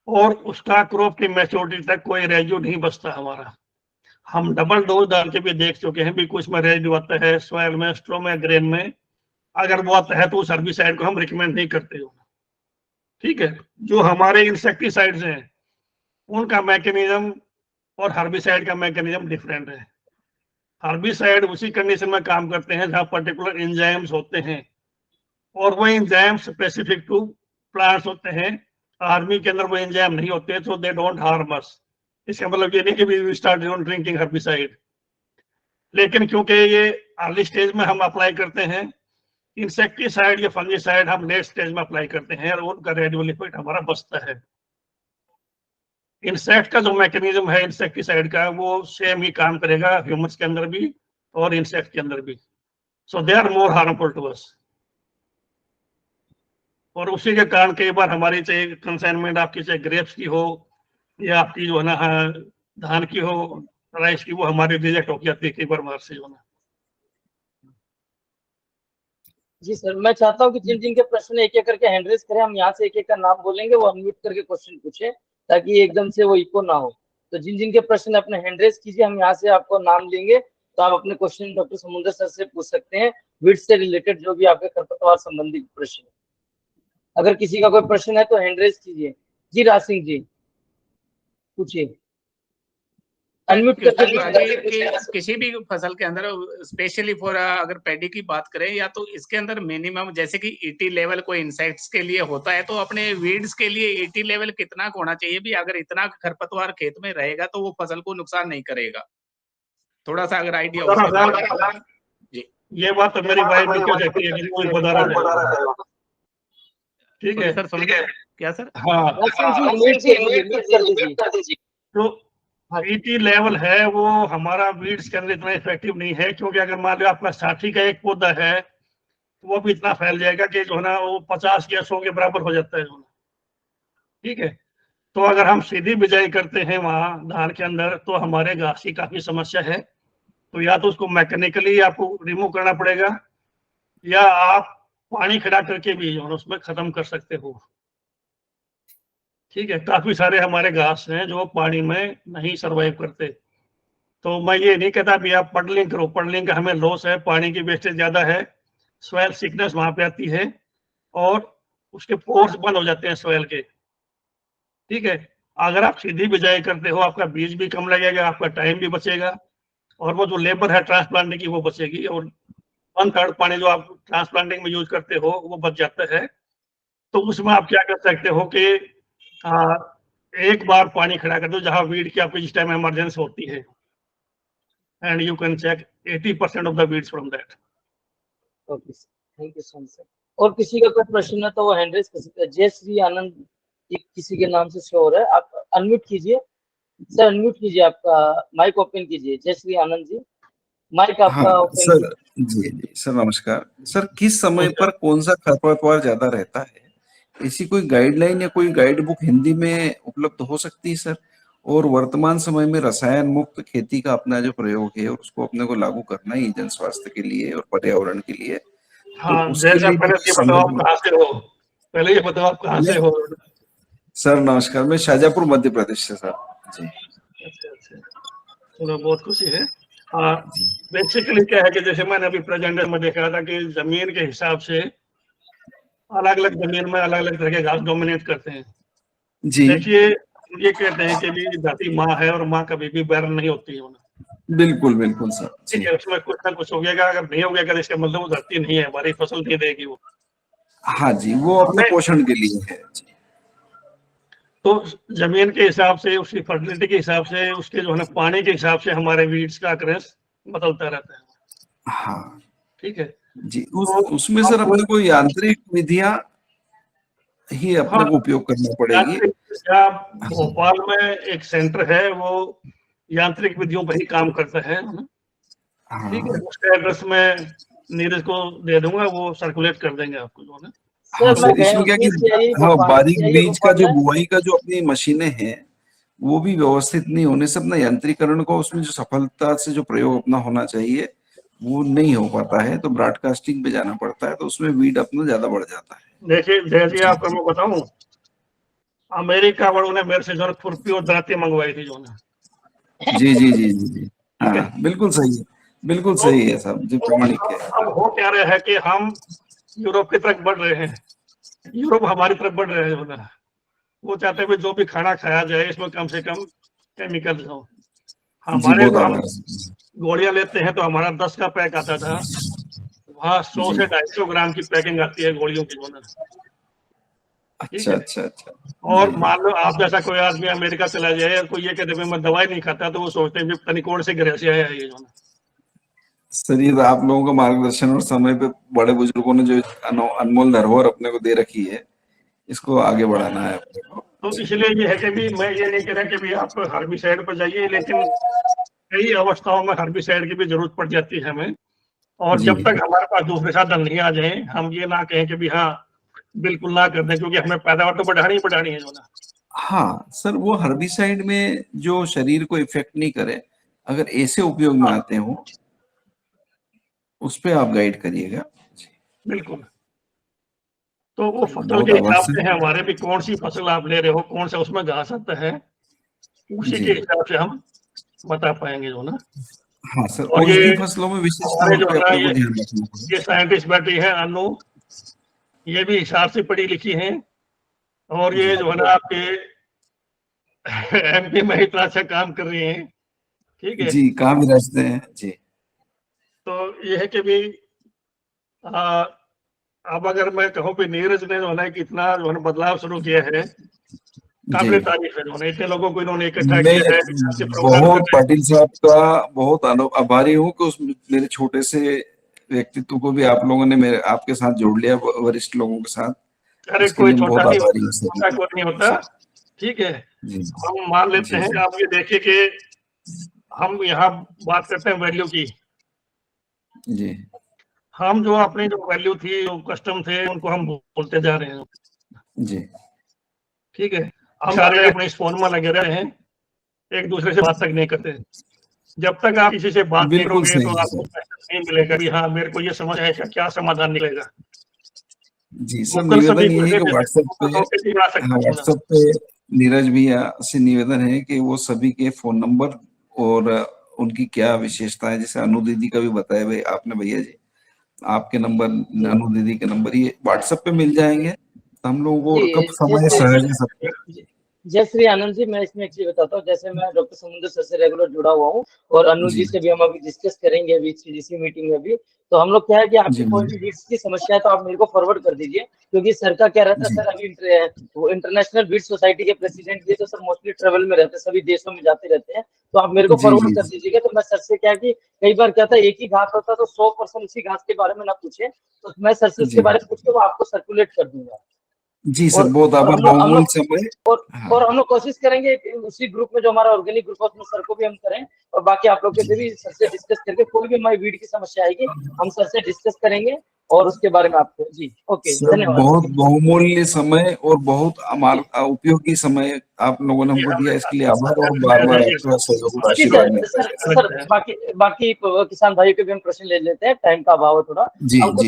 और उसका क्रॉप की मैच्योरिटी तक कोई रेजिड्यू नहीं बचता हमारा। हम डबल डोज डाल के भी देख चुके हैं भी कुछ में रेजिड्यू आता है सॉइल में, स्ट्रो में, ग्रेन में। अगर वो आता है तो उस हर्बिसाइड को हम रिकमेंड नहीं करते हो, ठीक है। जो हमारे इंसेक्टिसाइड्स हैं उनका मैकेनिज्म और हर्बिसाइड का मैकेनिज्म डिफरेंट है। हर्बिसाइड उसी कंडीशन में काम करते हैं जहां पर्टिकुलर एंजाइम्स होते हैं, और वो एंजाइम स्पेसिफिक टू प्लांट्स होते हैं। आर्मी के अंदर वो एंजाइम नहीं होते, तो दे डोंट हार्म अस। इसका मतलब ये नहीं कि वी स्टार्ट ड्रिंकिंग हर्बिसाइड, लेकिन क्योंकि ये अर्ली स्टेज में हम अप्लाई करते हैं, इंसेक्टिसाइड या फंगिसाइड हम लेट स्टेज में अप्लाई करते हैं और उनका रेजिडुअल इफेक्ट हमारा बचता है। इंसेक्ट का जो मैकेनिज्म है इंसेक्टिसाइड का, वो सेम ही काम करेगा ह्यूमंस के अंदर भी और इंसेक्ट के अंदर भी। So they are more harmful to us. और उसी के कारण कई बार हमारी चाहे कंसाइनमेंट आपकी चाहे ग्रेप्स की हो या आपकी जो है ना धान की हो, राइस की, वो हमारी रिजेक्ट हो जाती है कई बार मार से जो ना। जी सर, मैं चाहता हूँ कि जिन जिन के प्रश्न एक एक करके हैंड रेज करें, हम यहाँ से एक एक का नाम बोलेंगे, वो अनम्यूट करके क्वेश्चन पूछे ताकि एकदम से वो इको ना हो। तो जिन जिन के प्रश्न अपने हैंड रेज कीजिए, हम यहाँ से आपको नाम लेंगे, तो आप अपने क्वेश्चन डॉक्टर समुद्र सर से पूछ सकते हैं, वीड्स से रिलेटेड जो भी आपके खरपतवार संबंधी प्रश्न। अगर किसी का कोई प्रश्न है तो हैंड रेज कीजिए। जी राज सिंह जी पूछिए, अनम्यूट करके। किसी भी फसल के अंदर स्पेशली फॉर अगर पैडी की बात करें, या तो इसके अंदर मिनिमम जैसे कि ईटी लेवल कोई इंसेक्ट्स के लिए होता है, तो अपने वीड्स के लिए ईटी लेवल कितना होना चाहिए भी? अगर इतना खरपतवार खेत में रहेगा तो वो फसल को नुकसान नहीं करेगा, थोड़ा सा अगर आइडिया हो जी। ये बात तो मेरी वाइफ भी कहती है कि कोई बता रहा है, ठीक है सर, समझ क्या सर? हाँ, तो ईटी लेवल है वो हमारा वीड्स के अंदर इतना इफेक्टिव नहीं है, क्योंकि अगर मान लो आपका 60 का एक पौधा है तो वो भी इतना फैल जाएगा कि जो है ना वो 50 या 100 के बराबर हो जाता है जो, ठीक है। तो अगर हम सीधी बिजाई करते हैं वहां धान के अंदर, तो हमारे घास की काफी समस्या है। तो या तो उसको मैकेनिकली आपको रिमूव करना पड़ेगा, या आप पानी खड़ा करके भी जो उसमें खत्म कर सकते हो, ठीक है। काफी सारे हमारे घास हैं जो पानी में नहीं सरवाइव करते। तो मैं ये नहीं कहता भी आप पडलिंग करो, पडलिंग का हमें लॉस है, पानी की वेस्टेज ज्यादा है, सॉइल सिकनेस वहां पे आती है और उसके पोर्स बंद हो जाते हैं सॉइल के, ठीक है। अगर आप सीधी बिजाई करते हो, आपका बीज भी कम लगेगा, आपका टाइम भी बचेगा, और वो जो लेबर है ट्रांसप्लांटिंग की वो बचेगी, और 1/3 पानी जो आप ट्रांसप्लांटिंग में यूज करते हो वो बच जाता है। तो उसमें आप क्या कर सकते हो कि एक बार पानी खड़ा कर दो जहां वीड की आपको जिस टाइम इमरजेंसी होती है, and you can check 80% of the weeds from that. Okay, thank you so much. और किसी का कोई प्रश्न है तो वो हैंड रेज कर सकते हैं। जय श्री आनंद एक किसी के नाम से शो हो रहा है, आप अनम्यूट कीजिए सर, अनम्यूट कीजिए, आपका माइक ओपन कीजिए। जय श्री आनंद जी, माइक आपका ओपन सर। जी जी सर, नमस्कार सर। किस समय पर कौन सा खरपतवार ज्यादा रहता है, ऐसी कोई गाइडलाइन या कोई गाइड बुक हिंदी में उपलब्ध हो सकती है सर? और वर्तमान समय में रसायन मुक्त खेती का अपना जो प्रयोग है उसको अपने को लागू करना है जन स्वास्थ्य के लिए और पर्यावरण के लिए। हाँ, तो उसके लिए बताओ आप कहाँ से हो, पहले ये बताओ आप कहाँ से हो? सर नमस्कार, मैं शाजापुर मध्य प्रदेश से सर। जी अच्छा, चलो बहुत खुशी है। हाँ, बेसिकली क्या है कि जैसे मैंने अभी प्रेजेंटर में देखा था कि जमीन के हिसाब से अलग अलग जमीन में अलग अलग तरह के घास डोमिनेट करते हैं जी। देखिए, ये कहते हैं कि भी धरती माँ है और माँ कभी भी बैरन नहीं होती है। बिल्कुल बिल्कुल सर। ठीक है, उसमें कुछ ना कुछ हो गया, अगर नहीं हो गया तो इसका मतलब वो धरती नहीं है, हमारी फसल नहीं देगी वो। हाँ जी, वो अपने पोषण के लिए है। तो जमीन के हिसाब से, उसकी फर्टिलिटी के हिसाब से, उसके जो है ना पानी के हिसाब से हमारे वीड्स का अकरेंस बदलता रहता है। हाँ ठीक है जी। उसमें सर अपने को यांत्रिक विधियां ही अपने को उपयोग करना पड़ेगी। भोपाल में एक सेंटर है, वो यांत्रिक विधियों पर ही काम करता है। ठीक है, उसका एड्रेस मैं नीरज को दे दूंगा, वो सर्कुलेट कर देंगे आपको जो है। हाँ सर, इसमें क्या कि हाँ बारीक बीज का जो बुआई का जो अपनी मशीनें हैं वो भी व्यवस्थित नहीं होने से अपना यंत्रीकरण को उसमें जो सफलता से जो प्रयोग अपना होना चाहिए वो नहीं हो पाता है, तो ब्रॉडकास्टिंग पे जाना पड़ता है, तो उसमें वीड अपना ज्यादा बढ़ जाता है। देखिए जैसे आपको मैं बताऊं, अमेरिका वालों ने मेरे से जो खुरपी और दांतें मंगवाई थी जो ना। जी जी जी जी जी हाँ, बिल्कुल सही है, बिल्कुल सही है साहब जी, प्रामाणिक है। अब हो क्या रहा है कि हम यूरोप की तरफ बढ़ रहे हैं, यूरोप हमारी तरफ बढ़ रहे हैं। वो चाहते हैं जो भी खाना खाया जाए इसमें कम से कम केमिकल हो। हमारे हम गोलियां लेते हैं तो हमारा 10 का पैक आता था, वहाँ 100 से 250 ग्राम की पैकिंग आती है गोलियों की। अच्छा अच्छा अच्छा। और मान लो आप जैसा कोई आदमी अमेरिका चला जाए और कोई ये कहते मैं दवाई नहीं खाता, तो वो सोचते हैं पता नहीं कौन से ग्रह से आया है ये जो ना। सर ये आप लोगों का मार्गदर्शन और समय पे बड़े बुजुर्गों ने जो अनमोल धरोहर अपने को दे रखी है, इसको आगे बढ़ाना है अपने को। तो इसलिए ये है कि भी मैं ये नहीं कह रहा कि भी आप हर्बिसाइड पर जाइए, लेकिन कई अवस्थाओं में हर्बिसाइड की भी जरूरत पड़ जाती है हमें। और जब तक हमारे पास दूसरे साधन नहीं आ जाए, हम ये ना कहें कि भी हाँ बिल्कुल ना कर दें, क्योंकि हमें पैदावार तो बढ़ानी ही बढ़ानी है जो ना। हाँ सर, वो हर्बिसाइड में जो शरीर को इफेक्ट नहीं करे, अगर ऐसे उपयोग में आते हो उस पे आप गाइड करिएगा। बिल्कुल, तो वो फसल के हिसाब से है हमारे भी, कौन सी फसल आप ले रहे हो, कौन सा उसमें घास आता है, उसी के हिसाब से हम बता पाएंगे जो ना। हाँ सर, और ये फसलों में विशेष तौर पे अपने को ध्यान रखना है। ये साइंटिस्ट बैठी है अनु, ये भी हिसाब से पढ़ी लिखी हैं, और ये जो है ना आपके एमपी में इतना अच्छा काम कर रही हैं। ठीक है जी, काम रचते हैं जी। तो ये है कि भी अब अगर मैं कहूँ कि नीरज ने जो है कितना जो है बदलाव शुरू किया है, काफी तारीफ है। उन्होंने इतने लोगों को इन्होंने इकट्ठा किया है। बहुत पाटिल साहब का बहुत आभारी हूँ कि उस मेरे छोटे से व्यक्तित्व को भी आप लोगों ने मेरे आपके साथ जोड़ लिया, वरिष्ठ लोगों के साथ। अरे कोई छोटा नहीं होता। ठीक है, हम मान लेते हैं। आप ये देखिए कि हम यहाँ बात करते हैं वैल्यू की जी। हम जो अपनी जो वैल्यू थी, जो कस्टम थे, उनको हम बोलते जा रहे हैं जी। ठीक है, हम सारे अपने इस फोन में लगे रहे हैं, एक दूसरे से बात तक नहीं करते। जब तक आप किसी से बात नहीं करोगे तो आपको नहीं मिलेगा कि हाँ मेरे को ये समझ है, क्या समाधान निकलेगा। जी सर, निवेदन ये है कि व्हाट्सएप पे नीरज भैया से निवेदन है कि वो सभी के फोन नंबर और उनकी क्या विशेषता है, जैसे अनु दीदी का भी बताया भाई आपने भैया जी, आपके नंबर, अनु दीदी के नंबर ये व्हाट्सएप पे मिल जाएंगे। हम लोगों को कब समय सहज है सबको। जय श्री आनंद जी, मैं इसमें एक चीज बताता हूँ। जैसे मैं डॉक्टर समुद्र सर से रेगुलर जुड़ा हुआ हूँ और अनुज जी से भी हम अभी डिस्कस करेंगे अभी इसी मीटिंग में भी। तो हम लोग क्या है कि आपकी कोई भी बीट्स की समस्या है तो आप मेरे को फॉरवर्ड कर दीजिए, क्योंकि सर का क्या रहता है, सर अभी वो इंटरनेशनल बीट सोसाइटी के प्रेसिडेंट भी, तो सर मोस्टली ट्रेवल में रहते हैं, सभी देशों में जाते रहते हैं। तो आप मेरे को फॉरवर्ड कर दीजिएगा। तो मैं सर से क्या कि कई बार क्या था, एक ही घास होता तो 100% उसी घास के बारे में ना पूछे, तो मैं सर से उसके बारे में पूछ के वो आपको सर्कुलेट कर दूंगा। जी सर, बहुत आभार, बहुमूल्य समय। और हम लोग कोशिश करेंगे उसी ग्रुप में जो हमारा ऑर्गेनिक ग्रुप है उसमें सर को भी हम करें, और बाकी आप लोग के भी सर से डिस्कस करके कोई भी हमारी वीड की समस्या आएगी हम सर से डिस्कस करेंगे और उसके बारे में आपको। जी ओके, धन्यवाद। बहुत बहुमूल्य समय और बहुत हमारा उपयोगी समय आप लोगों ने हमको दिया, इसके लिए आभार और बार-बार आपका सहयोग और आशीर्वाद। सर बाकी किसान भाइयों के भी हम प्रश्न ले लेते हैं, टाइम का अभाव है थोड़ा। अंकुश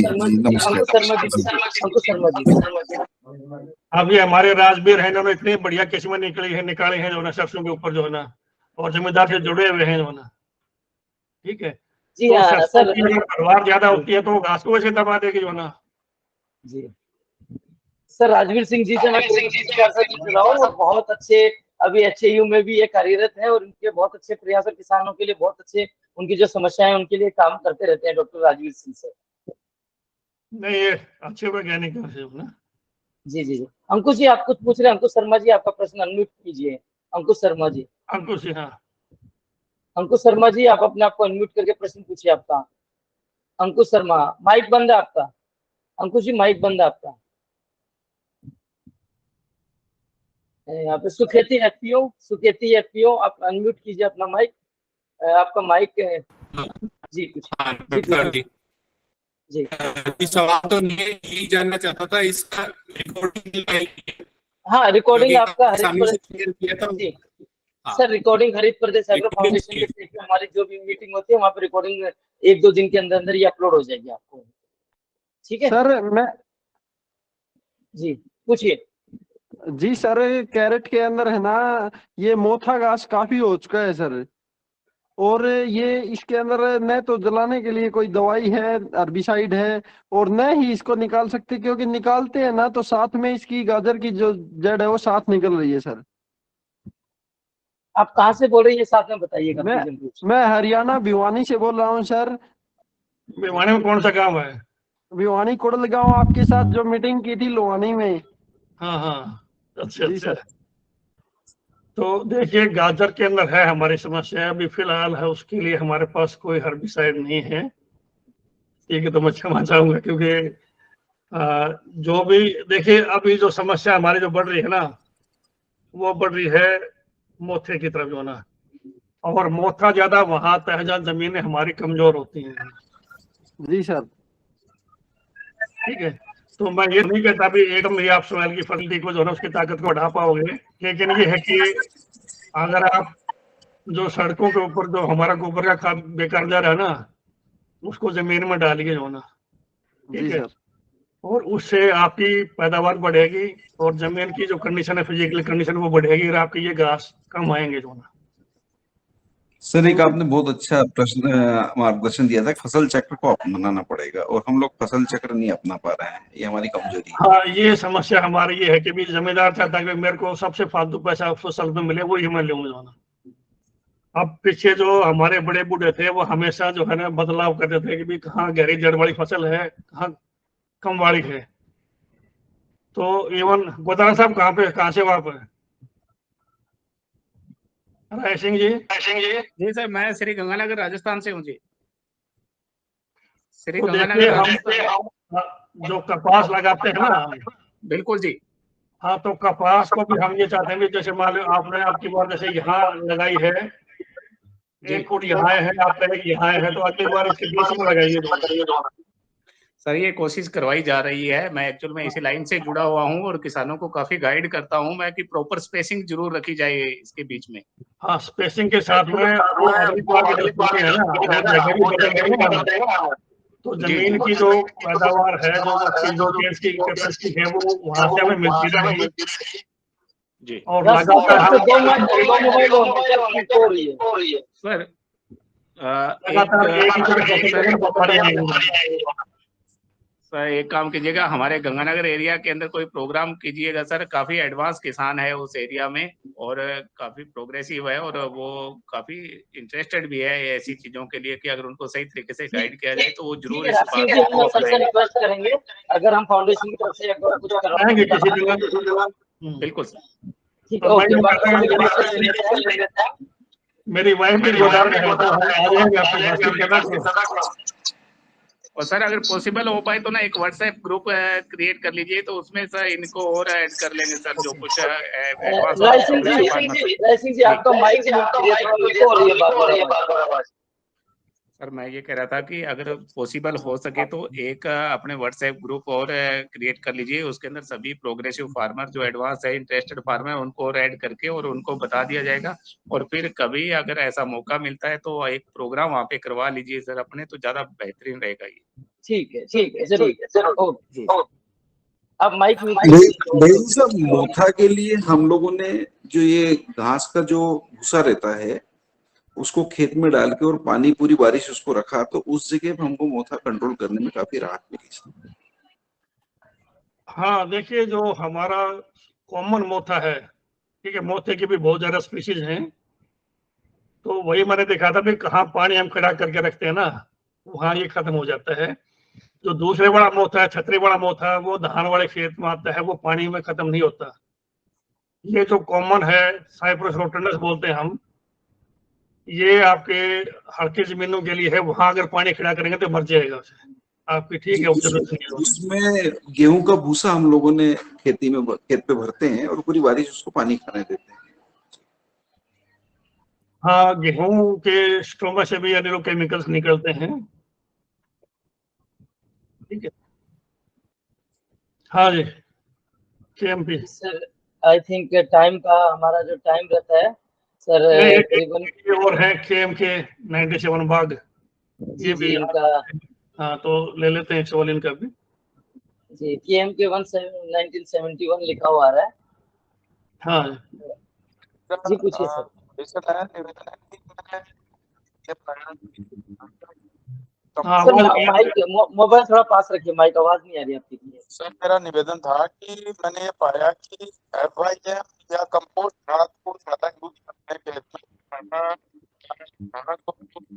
शर्मा जी। अभी हमारे राजवीर है ना, इतनी बढ़िया किस्में निकाले हैं जो ना सरसों के ऊपर जो है ना, और जिम्मेदार से जुड़े हुए हैं जो ना, ठीक है जी। तो हाँ सर, परिवार ज्यादा होती है तो घास को वैसे दबा देगी जो ना। जी सर, राजवीर सिंह जी से मैं जुड़ा हूँ और बहुत अच्छे अभी HAU में भी ये कार्यरत है और उनके बहुत अच्छे प्रयास और किसानों के लिए बहुत अच्छे उनकी जो समस्याएं उनके लिए काम करते रहते हैं डॉक्टर राजवीर सिंह सर। नहीं, ये अच्छे वैज्ञानिक है ना। जी जी जी। अंकुश जी आप कुछ पूछ रहे हैं? अंकुश शर्मा जी आपका प्रश्न अनम्यूट कीजिए। अंकुश शर्मा जी। अंकुश जी, हाँ अंकुश शर्मा जी आप अपने आप को अनम्यूट करके प्रश्न पूछिए आपका। अंकुश शर्मा, माइक बंद है आपका। अंकुश जी माइक बंद है आपका। यहाँ पे सुखेती FPO आप अनम्यूट कीजिए अपना माइक। आपका माइक जी कुछ जी सवाल तो नहीं, यही जानना चाहता था इसका रिकॉर्डिंग। हाँ, रिकॉर्डिंग आपका जी सर, रिकॉर्डिंग हरित प्रदेश एग्रो फाउंडेशन के पेज पे हमारी जो भी मीटिंग होती है वहाँ पे रिकॉर्डिंग 1-2 दिन के अंदर अंदर ही अपलोड हो जाएगी आपको, ठीक है सर? मैं जी पूछिए। जी सर, कैरेट के अंदर है ना ये मोथा घास काफी हो चुका है सर, और ये इसके अंदर न तो जलाने के लिए कोई दवाई है, हर्बिसाइड है, और न ही इसको निकाल सकते, क्योंकि निकालते हैं ना तो साथ में इसकी गाजर की जो जड़ है वो साथ निकल रही है सर। आप कहाँ से बोल रही है साथ में बताइएगा। मैं हरियाणा भिवानी से बोल रहा हूँ सर। भिवानी में कौन सा गाँव है? भिवानी कुड़ल गाँव, आपके साथ जो मीटिंग की थी लोहानी में। हाँ अच्छा अच्छा। तो देखिए, गाजर के अंदर है हमारी समस्या अभी फिलहाल है, उसके लिए हमारे पास कोई हर्बिसाइड नहीं है, ठीक है। तो मैं क्षमा चाहूंगा, क्योंकि जो भी देखिए अभी जो समस्या हमारी जो बढ़ रही है ना, वो बढ़ रही है मोथे की तरफ जो ना, और मोथा ज्यादा वहां आता है जहाँ जमीनें हमारी कमजोर होती हैं। जी सर, ठीक है। तो मैं ये नहीं कहता भी एकदम ही आप सोयल की फसलिटी को जो है उसकी ताकत को बढ़ा पाओगे, लेकिन ये है कि अगर आप जो सड़कों के ऊपर जो हमारा गोबर का खाद बेकार जा रहा है ना, उसको जमीन में डालिए जो ना, ठीक है, और उससे आपकी पैदावार बढ़ेगी और जमीन की जो कंडीशन है, फिजिकल कंडीशन, वो बढ़ेगी और आपके ये घास कम आएंगे जो ना। सर एक आपने बहुत अच्छा प्रश्न मार्गदर्शन दिया था, फसल चक्र को अपनाना पड़ेगा और हम लोग फसल चक्र नहीं अपना पा रहे हैं, ये हमारी कमजोरी है। हाँ, ये समस्या हमारी ये है कि भी जमींदार चाहता है कि मेरे को सबसे फालतू पैसा फसल में मिले, वही मैं लूंगा ना। अब पीछे जो हमारे बड़े बूढ़े थे वो हमेशा जो है ना बदलाव करते थे कि भी कहाँ गहरी जड़ वाली फसल है, कहाँ कम वाली है। तो इवन गोदारा साहब कहाँ से वहां पर राय सिंह जी? जी सर, मैं श्री गंगानगर राजस्थान से हूँ जी। श्री तो गंगानगर हम जो कपास लगाते हैं ना, बिल्कुल जी। हाँ, तो कपास को भी हम ये चाहते हैं, जैसे मान लो आपने आपकी बार जैसे यहाँ लगाई है, एक फुट यहाँ है, आप कहें यहाँ है, तो अगली बार इसके बीच में लगाइए। सर ये कोशिश करवाई जा रही है। मैं एक्चुअल में इसी लाइन से जुड़ा हुआ हूँ और किसानों को काफी गाइड करता हूँ मैं कि प्रॉपर स्पेसिंग जरूर रखी जाए इसके बीच में। हाँ, स्पेसिंग के साथ में तो जमीन की जो पैदावार है, जो की कैपेसिटी है, वो वहां से हमें मिलती रहेगी जी। और लगातार सर सर एक काम कीजिएगा, हमारे गंगानगर एरिया के अंदर कोई प्रोग्राम कीजिएगा सर। काफी एडवांस किसान है उस एरिया में और काफी प्रोग्रेसिव है और वो काफी इंटरेस्टेड भी है ऐसी चीजों के लिए कि अगर उनको सही तरीके से गाइड किया जाए तो वो जरूर इस बात को रिक्वेस्ट करेंगे। अगर हम फाउंडेशन की तरफ से कुछ कराएंगे किसी दिन, बिल्कुल सर। ठीक है, मेरी वाइफ भी गोदाम में है तो हम आ जाएंगे आपके पास। और सर अगर पॉसिबल हो पाए तो ना एक व्हाट्सएप ग्रुप क्रिएट कर लीजिए, तो उसमें सर इनको और ऐड कर लेंगे सर जो कुछ आपका माइक सर मैं ये कह रहा था कि अगर पॉसिबल हो सके तो एक अपने व्हाट्सएप ग्रुप और क्रिएट कर लीजिए, उसके अंदर सभी प्रोग्रेसिव फार्मर जो एडवांस है इंटरेस्टेड फार्मर उनको और ऐड करके और उनको बता दिया जाएगा। और फिर कभी अगर ऐसा मौका मिलता है तो एक प्रोग्राम वहाँ पे करवा लीजिए सर अपने, तो ज्यादा बेहतरीन रहेगा ये। ठीक है जरूर। अब माइक सर मोथा के लिए हम लोगों ने जो ये घास का जो भूसा रहता है उसको खेत में डाल के और पानी पूरी बारिश उसको रखा, तो उस जगह पे हमको मोथा कंट्रोल करने में काफी राहत मिली। हाँ देखिए, जो हमारा कॉमन मोथा है, ठीक है, मोथे की भी बहुत ज्यादा स्पीशीज हैं, तो वही मैंने देखा था भी कहाँ पानी हम खड़ा करके रखते हैं ना वहाँ ये खत्म हो जाता है। जो दूसरे बड़ा मोथा है, छतरी बड़ा मोथा, वो धान वाले खेत में आता है, वो पानी में खत्म नहीं होता। ये जो कॉमन है साइप्रस रोटंडस बोलते हैं हम, ये आपके हल्की जमीनों के लिए है, वहां अगर पानी खड़ा करेंगे तो मर जाएगा उसे। आपकी ठीक है उसमें गेहूं का भूसा हम लोगों ने खेत पे भरते हैं और पूरी बारिश उसको पानी खाने देते हैं। हाँ, गेहूं के स्टोमा से भी यानी केमिकल्स निकलते हैं। ठीक है, हाँ जी KMP sir. I think time का हमारा जो टाइम रहता है सर तकरीबन और है केएमके 97 बाग, ये भी इनका। हाँ तो ले लेते हैं सवाल इनका भी जी। केएमके 1971 लिखा हुआ आ रहा है। हाँ जी पूछिए सर। मोबाइल थोड़ा पास रखिए, माइक आवाज नहीं आ रही आपकी। सर मेरा निवेदन था कि मैंने ये पाया कि FYM या कंपोस्ट खाद को ज्यादा यूज करने के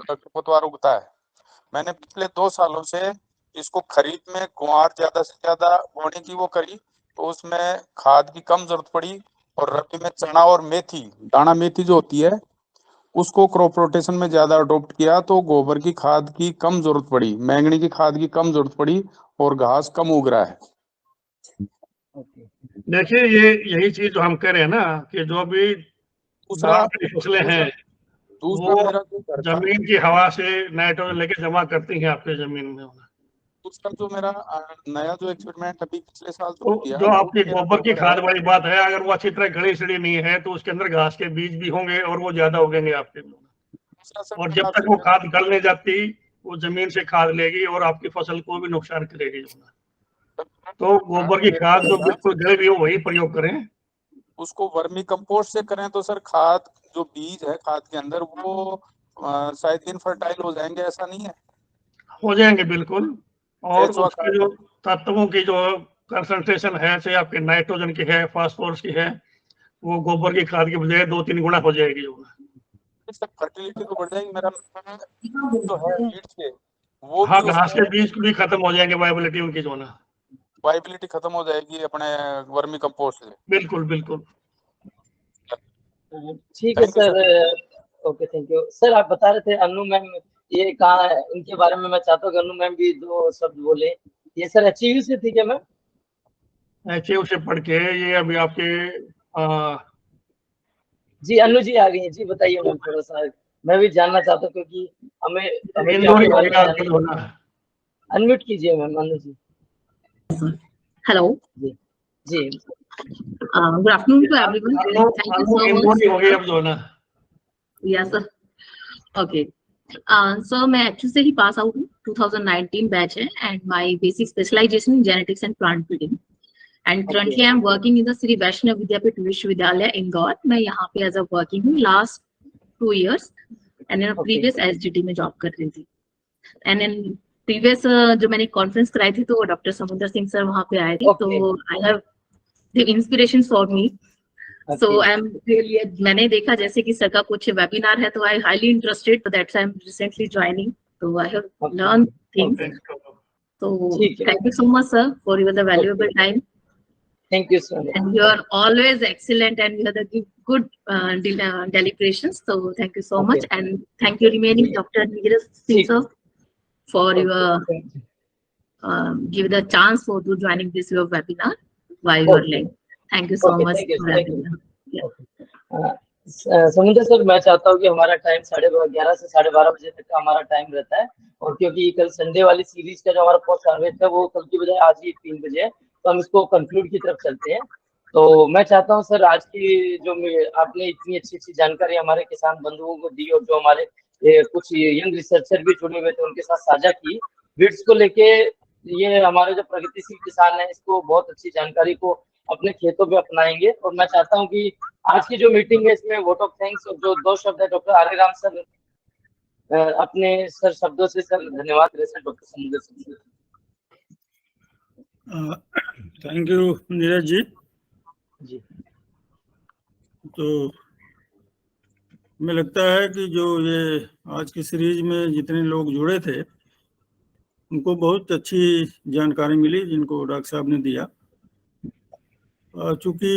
खरपतवार उगता है। मैंने पिछले 2 सालों से इसको खरीद में गुआर ज्यादा से ज्यादा बोने की वो करी, तो उसमें खाद की कम जरूरत पड़ी। और रबी में चना और मेथी, दाना मेथी जो होती है, उसको क्रॉप रोटेशन में ज्यादा अडोप्ट किया, तो गोबर की खाद की कम जरूरत पड़ी, मैंगनी की खाद की कम जरूरत पड़ी और घास कम उग रहा है। देखिए ये यही चीज जो हम कह रहे हैं ना कि जो भी दूसरा फसलें हैं वो जमीन की हवा से नाइट्रोजन लेके जमा करती हैं आपके जमीन में। उसका जो मेरा नया जो एक्सपेरिमेंट अभी पिछले साल जो आपकी गोबर की खाद वाली बात है, अगर वो अच्छी तरह गली सड़ी नहीं है तो उसके अंदर घास के बीज भी होंगे और वो ज्यादा उगेंगे आपके। और जब तक वो खाद गल नहीं जाती वो जमीन से खाद लेगी और आपकी फसल को भी नुकसान करेगी। तो गोबर की खाद जो बिल्कुल गली हुई वही प्रयोग करें। उसको वर्मी कंपोस्ट से करें तो सर खाद जो बीज है खाद के अंदर वो शायद इनफर्टाइल हो जाएंगे, ऐसा नहीं है? हो जाएंगे बिल्कुल। और उसके जो तत्वों की जो कंसंट्रेशन है, चाहे आपके नाइट्रोजन की है, फास्फोरस की है, वो गोबर की खाद की बजाय 2-3 गुना हो जाएगी। फर्टिलिटी तो बढ़ जाएगी। मेरा जो है बीज के वो हाँ, घास के बीज भी खत्म हो जाएंगे, वायबिलिटी उनकी जो ना वायबिलिटी खत्म हो जाएगी अपने वर्मी कंपोस्ट से। बिल्कुल बिल्कुल ठीक है sir. Okay thank you sir. आप बता रहे थे अनु मैम, ये कहाँ है, इनके बारे में मैं चाहता हूँ कि अनु मैम भी 2 शब्द बोले। ये सर HU से थी क्या मैम? HU से पढ़ के ये अभी आपके जी अनु जी आ गई हैं। जी बताइए मैम, थोड़ा सा मैं भी जानना चाहता हूँ क्योंकि हमें अनम्यूट कीजिए ma'am Anu ji. Hello ji good afternoon to everyone. Thank you so much. Yes sir, okay so मैं HU से ही पास आउट हूँ, 2019 बैच है and my basic specialisation in genetics and plant breeding and currently I am working in the Shri Vaishnav Vidyapeeth Vishwavidyalaya Indore. मैं यहाँ पे as a working हूँ last 2 years and in previous SGT में job कर रही थी। एंड इन प्रीवियस जो मैंने कॉन्फ्रेंस कराई थी तो डॉक्टर समुंदर सिंह सर वहाँ पे आए थे, तो I have the inspiration for me. So I am really, मैंने देखा जैसे कि सर का कुछ वेबिनार है, तो आई हाईली इंटरेस्टेड, तो that's I am recently joining, तो I have learn things. So thank you so much, sir, for your valuable time. Thank you, sir. And you are always excellent, and you have the good deliberations. So thank you so much, and thank you remaining Dr. Neeraj Singh sir for your give the chance for to joining this your webinar while you are late. Thank you so much. समुद्र sir, मैं चाहता हूँ कि हमारा time 11:30 से 12:30 बजे तक का हमारा टाइम रहता है, और क्योंकि कल संडे वाली सीरीज का जो हमारा पोस्ट हार्वेस्ट है वो कल की बजाय आज ही 3 बजे है, तो हम इसको कंक्लूड की तरफ चलते हैं। तो मैं चाहता हूँ सर, आज की जो आपने इतनी अच्छी जानकारी हमारे किसान बंधुओं को दी, और जो हमारे कुछ यंग रिसर्चर भी जुड़े हुए थे उनके साथ साझा की वीड्स को लेके, ये हमारे जो प्रगतिशील किसान है इसको बहुत अच्छी जानकारी को अपने खेतों पे अपनाएंगे। और मैं चाहता हूं कि आज की जो मीटिंग है इसमें वोट ऑफ थैंक्स, और जो 2 शब्द है डॉक्टर आर्य राम सर अपने सर शब्दों से सर धन्यवाद करें सर डॉक्टर समुद्र सिंह। Thank you Neeraj ji. तो हमें लगता है कि जो ये आज की सीरीज में जितने लोग जुड़े थे उनको बहुत अच्छी जानकारी मिली जिनको डॉक्टर साहब ने दिया। चूंकि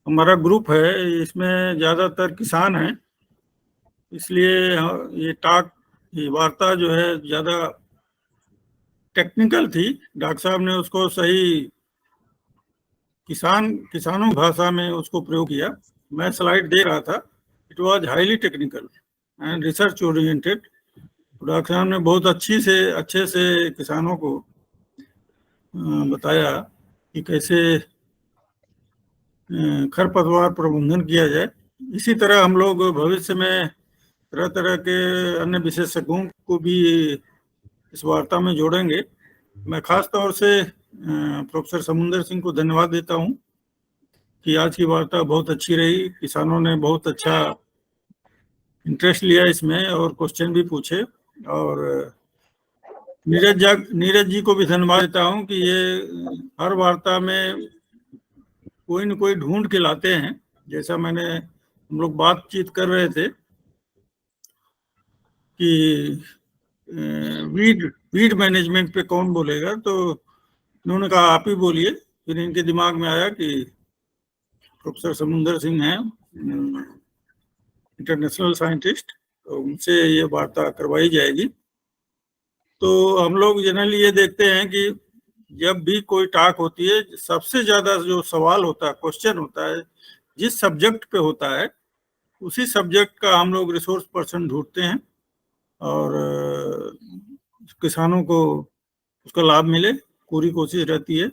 हमारा ग्रुप है इसमें ज़्यादातर किसान हैं, इसलिए ये वार्ता जो है ज़्यादा टेक्निकल थी। डॉक्टर साहब ने उसको सही किसानों भाषा में उसको प्रयोग किया। मैं स्लाइड दे रहा था, it was highly technical and research oriented. Doctor साहब ने बहुत अच्छे से किसानों को बताया कि कैसे खरपतवार प्रबंधन किया जाए। इसी तरह हम लोग भविष्य में तरह तरह के अन्य विशेषज्ञों को भी इस वार्ता में जोड़ेंगे। मैं खास तौर से प्रोफेसर समुंदर सिंह को धन्यवाद देता हूं कि आज की वार्ता बहुत अच्छी रही। किसानों ने बहुत अच्छा इंटरेस्ट लिया इसमें और क्वेश्चन भी पूछे। और नीरज जी को भी धन्यवाद देता हूं कि ये हर वार्ता में कोई न कोई ढूंढ के लाते हैं। जैसा हम लोग बातचीत कर रहे थे कि वीड मैनेजमेंट पे कौन बोलेगा, तो उन्होंने कहा आप ही बोलिए। फिर इनके दिमाग में आया कि प्रोफेसर समुंदर सिंह हैं इंटरनेशनल साइंटिस्ट, तो उनसे ये वार्ता करवाई जाएगी। तो हम लोग जनरली ये देखते हैं कि जब भी कोई टॉक होती है, सबसे ज्यादा जो सवाल होता है, क्वेश्चन होता है, जिस सब्जेक्ट पे होता है उसी सब्जेक्ट का हम लोग रिसोर्स पर्सन ढूंढते हैं और किसानों को उसका लाभ मिले, पूरी कोशिश रहती है।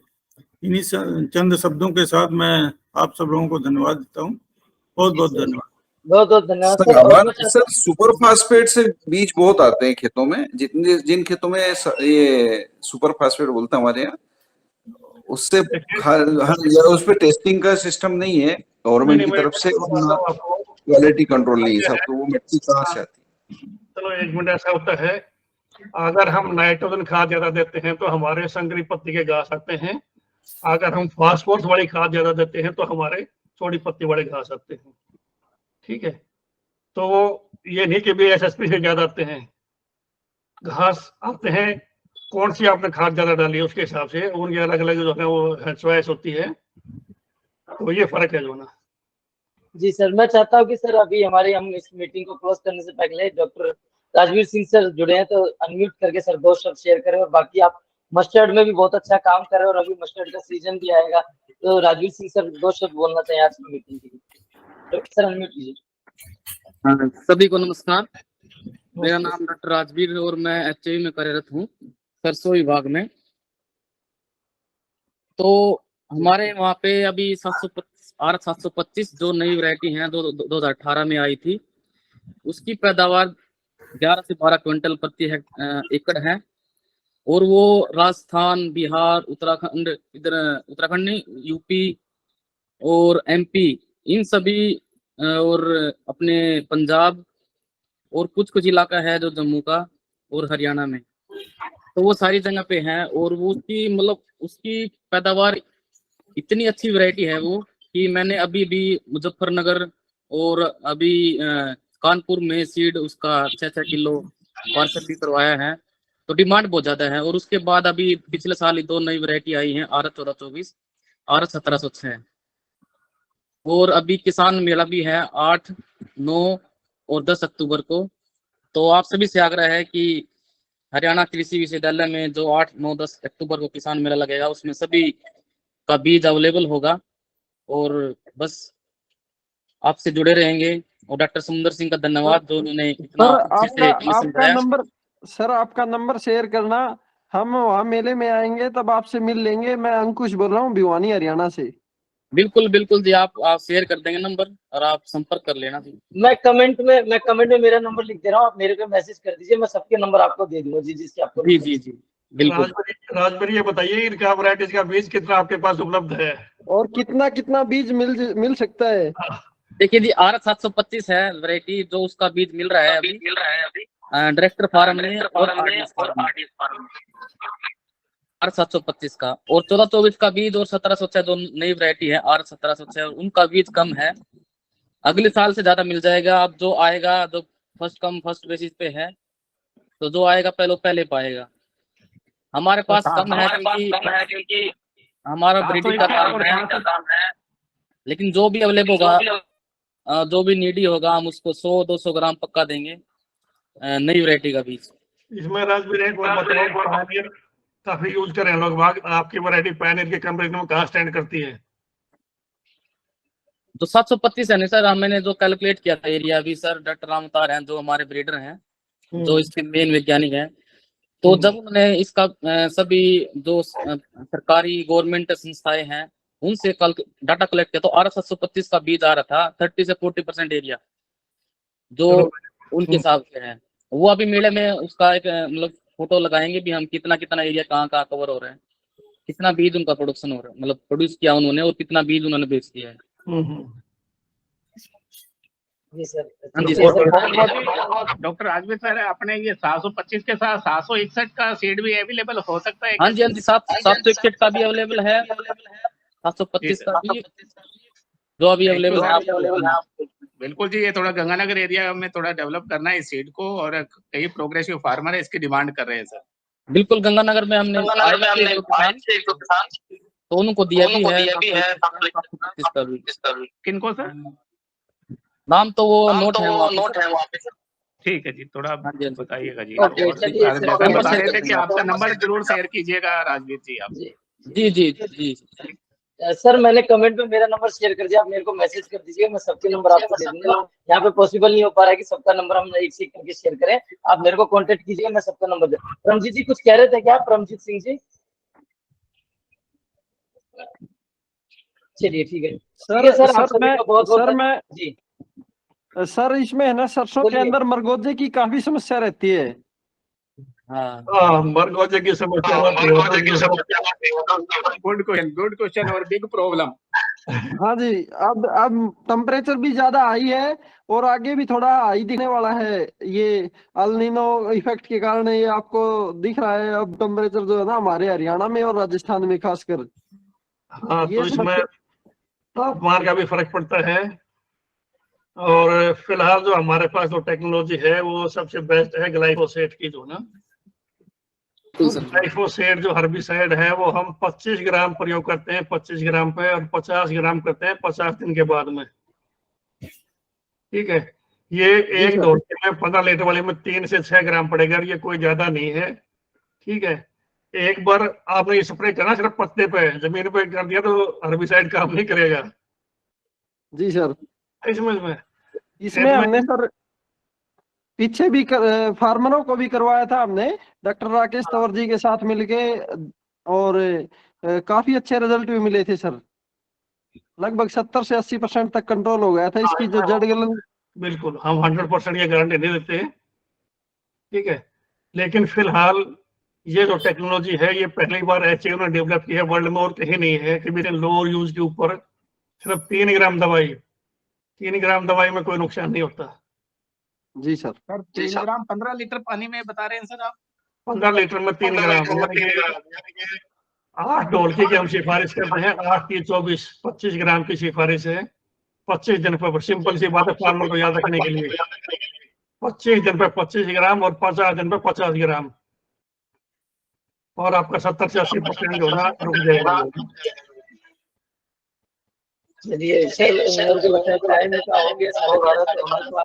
इन्हीं चंद शब्दों के साथ मैं आप सब लोगों को धन्यवाद देता हूँ। बहुत बहुत धन्यवाद। बहुत धन्यवाद सर। सुपर फास्फेट से बीज बहुत आते हैं खेतों में, जिन खेतों में ये सुपर फास्फेट बोलते हैं हमारे यहाँ, उससे उस पर टेस्टिंग का सिस्टम नहीं है गवर्नमेंट की तरफ से, क्वालिटी कंट्रोल नहीं है सब, तो वो मिट्टी कहाँ से आती है? चलो 1 मिनट। ऐसा होता है, अगर हम नाइट्रोजन खाद ज्यादा देते हैं तो हमारे संकरी पत्ती के घास आते हैं। अगर हम फास्फोरस वाली खाद ज्यादा देते हैं तो हमारे चौड़ी पत्ती वाले घास आते हैं। ठीक है, तो ये नहीं कि BSSP से ज्यादा आते हैं, घास आते हैं। कौन सी आपने खाद ज्यादा डाली है उसके हिसाब से उनकी अलग अलग जो है वो चॉइस होती है, तो ये फर्क है जो ना। जी सर, मैं चाहता हूँ कि सर अभी हम इस मीटिंग को क्लोज करने से पहले डॉक्टर राजवीर सिंह सर जुड़े हैं, तो अनम्यूट करके सर 2 शब्द शेयर करें। और बाकी आप मस्टर्ड में भी बहुत अच्छा काम कर रहे हैं और अभी मस्टर्ड का सीजन भी आएगा, तो राजवीर सिंह सर 2 शब्द बोलना चाहिए आज की मीटिंग के लिए। सर अनम्यूट कीजिए। सभी को नमस्कार। मेरा नाम डॉक्टर राजवीर और मैं HAV में कार्यरत हूँ, सरसों विभाग में। तो हमारे वहाँ पे अभी 725 जो नई वैरायटी हैं 2018 में आई थी, उसकी पैदावार 11 से 12 क्विंटल प्रति एकड़ है। और वो राजस्थान, बिहार, उत्तराखंड नहीं, UP और MP, इन सभी, और अपने पंजाब और कुछ इलाका है जो जम्मू का, और हरियाणा में, तो वो सारी जगह पे है। और वो उसकी मतलब उसकी पैदावार इतनी अच्छी वैरायटी है वो कि मैंने अभी भी मुजफ्फरनगर और अभी कानपुर में सीड उसका 6-6 किलो पार्सल भी करवाया है। तो डिमांड बहुत ज्यादा है। और उसके बाद अभी पिछले साल ही 2 नई वैरायटी आई हैं, आरत 1424, आरत 1706, और अभी किसान मेला भी है 8, 9 और 10 अक्टूबर को। तो आप सभी से आग्रह है कि हरियाणा कृषि विश्वविद्यालय में जो 8, 9, 10 अक्टूबर को किसान मेला लगेगा उसमें सभी का बीज अवेलेबल होगा। और बस आपसे जुड़े रहेंगे। और डॉक्टर समुंदर सिंह का धन्यवाद जो उन्होंने इतना अच्छे से हमें समझाया। सर आपका नंबर शेयर करना, हम वहाँ मेले में आएंगे तब आपसे मिल लेंगे। मैं अंकुश बोल रहा हूँ भिवानी हरियाणा से। बिल्कुल बिल्कुल जी, आप शेयर कर देंगे नंबर और आप संपर्क कर लेना जी। मैं कमेंट में मेरा नंबर लिख दे रहा हूँ, आप मेरे को मैसेज कर दीजिए, मैं सबके नंबर आपको दे दूंगा जी, जिसके आपको। जी जी जी बिल्कुल। राजबरी ये बताइए इनका वैरायटीज का बीज कितना आपके पास उपलब्ध है और कितना बीज मिल सकता है? देखिए जी, आरत 725 है वैरायटी जो उसका बीज मिल रहा है अभी डायरेक्टर फार्म में और आरत 725 का, और 1424 का बीज और 1706 जो नई वैरायटी है आरत 1706 उनका बीज कम है। अगले साल से ज्यादा मिल जाएगा। अब जो आएगा जो फर्स्ट कम फर्स्ट बेसिस पे है, तो जो आएगा पहले पाएगा। हमारे पास कम है क्योंकि हमारा ब्रीडिंग का काम है, लेकिन जो भी अवेलेबल होगा, जो भी नीडी होगा, हम उसको 100-200 ग्राम पक्का देंगे नई वैरायटी का बीज। इसमें राजबीर काफी यूज करें लोग बाग, आपकी वैरायटी पायनियर के कंपैरिजन में कहाँ स्टैंड करती है? जो 725 है ना सर, मैंने जो कैलकुलेट किया था एरिया भी सर, डॉक्टर रामतार हैं जो हमारे ब्रीडर हैं, जो इसके मेन वैज्ञानिक हैं, तो जब उन्होंने इसका सभी जो सरकारी गवर्नमेंट संस्थाएं हैं उनसे कल डाटा कलेक्ट किया, तो आरत 725 का बीज आ रहा था 30 से 40% एरिया जो उनके हिसाब से है। वो अभी मेले में उसका एक मतलब फोटो लगाएंगे भी हम, कितना एरिया कहाँ कवर हो रहा है, कितना बीज उनका प्रोडक्शन हो रहा है, मतलब प्रोड्यूस किया उन्होंने और कितना बीज उन्होंने बेच दिया है। जी सर। डॉक्टर राजवीर सर, अपने ये 725 के साथ 761 का सीड भी अवेलेबल हो सकता है? हाँ जी 761 का भी अवेलेबल है, 725 का भी जो अभी अवेलेबल है। बिल्कुल जी, ये थोड़ा गंगानगर एरिया में थोड़ा डेवलप करना है इस सीड को, और कई प्रोग्रेसिव फार्मर है इसकी डिमांड कर रहे हैं सर। बिल्कुल, गंगानगर में हमने तो उनको दिया भी है। किनको सर? नाम तो वो नोट है वहाँ पे। ठीक है जी, थोड़ा बताइएगा जी। बता रहे थे कि आपका नंबर जरूर शेयर कीजिएगा राजवीर जी आप। जी सर मैंने कमेंट में मेरा नंबर शेयर कर दिया, आप मेरे को मैसेज कर दीजिए, मैं सबके नंबर आपको दे दूंगा। यहाँ पे पॉसिबल नहीं हो पा रहा है कि सबका नंबर हम एक से करके शेयर करें, आप मेरे को कांटेक्ट कीजिए, मैं सबका नंबर दे। परमजीत जी कुछ कह रहे थे क्या? परमजीत सिंह जी, चलिए ठीक है सर इसमें है ना सरसों के अंदर मरगोजे की काफी समस्या रहती है। मरगोजे की समस्या, गुड क्वेश्चन और बिग प्रॉब्लम। हाँ जी, अब टेम्परेचर भी ज्यादा हाई है और आगे भी थोड़ा हाई दिखने वाला है। ये अल नीनो इफेक्ट के कारण ये आपको दिख रहा है अब टेम्परेचर जो है ना हमारे हरियाणा में और राजस्थान में खासकर। हाँ, तो इसमें तापमान का भी फर्क पड़ता है। और फिलहाल जो हमारे पास जो टेक्नोलॉजी है वो सबसे बेस्ट है ग्लाइफोसेट की, जो ना ग्लाइफोसेट जो हर्बिसाइड है वो हम 25 ग्राम प्रयोग करते हैं 25 ग्राम पे, और 50 ग्राम करते हैं 50 दिन के बाद में। ठीक है, ये एक धोती में 15 लीटर वाले में 3 से 6 ग्राम पड़ेगा, ये कोई ज्यादा नहीं है। ठीक है, एक बार आपने स्प्रे करना सिर्फ पत्ते पे, जमीन पे कर दिया तो हर्बिसाइड काम नहीं करेगा। जी सर, इसमें हमने सर पीछे भी फार्मरों को भी करवाया था हमने डॉक्टर राकेश तंवर जी के साथ मिलके, और काफी अच्छे रिजल्ट भी मिले थे सर। लगभग 70 से 80% तक कंट्रोल हो गया था इसकी जो जड़ गलन। बिल्कुल, हम 100% ये गारंटी नहीं देते हैं। ठीक है, लेकिन फिलहाल ये जो टेक्नोलॉजी है ये पहली बार एचए ने डेवलप की है, वर्ल्ड में और कहीं नहीं है कि मेरे लो यूज के ऊपर सिर्फ 3 ग्राम दवाई में कोई नुकसान नहीं होता। जी सर। सर 3 ग्राम 15 लीटर पानी में बता रहे हैं सर आप? 15 लीटर में 3 ग्राम 8 ढोलकी की हम सिफारिश करते हैं। 8 की 24 25 ग्राम की सिफारिश है। 25 दिन पर, सिंपल सी बात है फार्मर को याद रखने के लिए। 25 दिन पर 25 ग्राम और 50 दिन पर 50 ग्राम, और आपका 70 से 80% जो है रुक जाएगा। चलिए सर, टाइम का हो गया,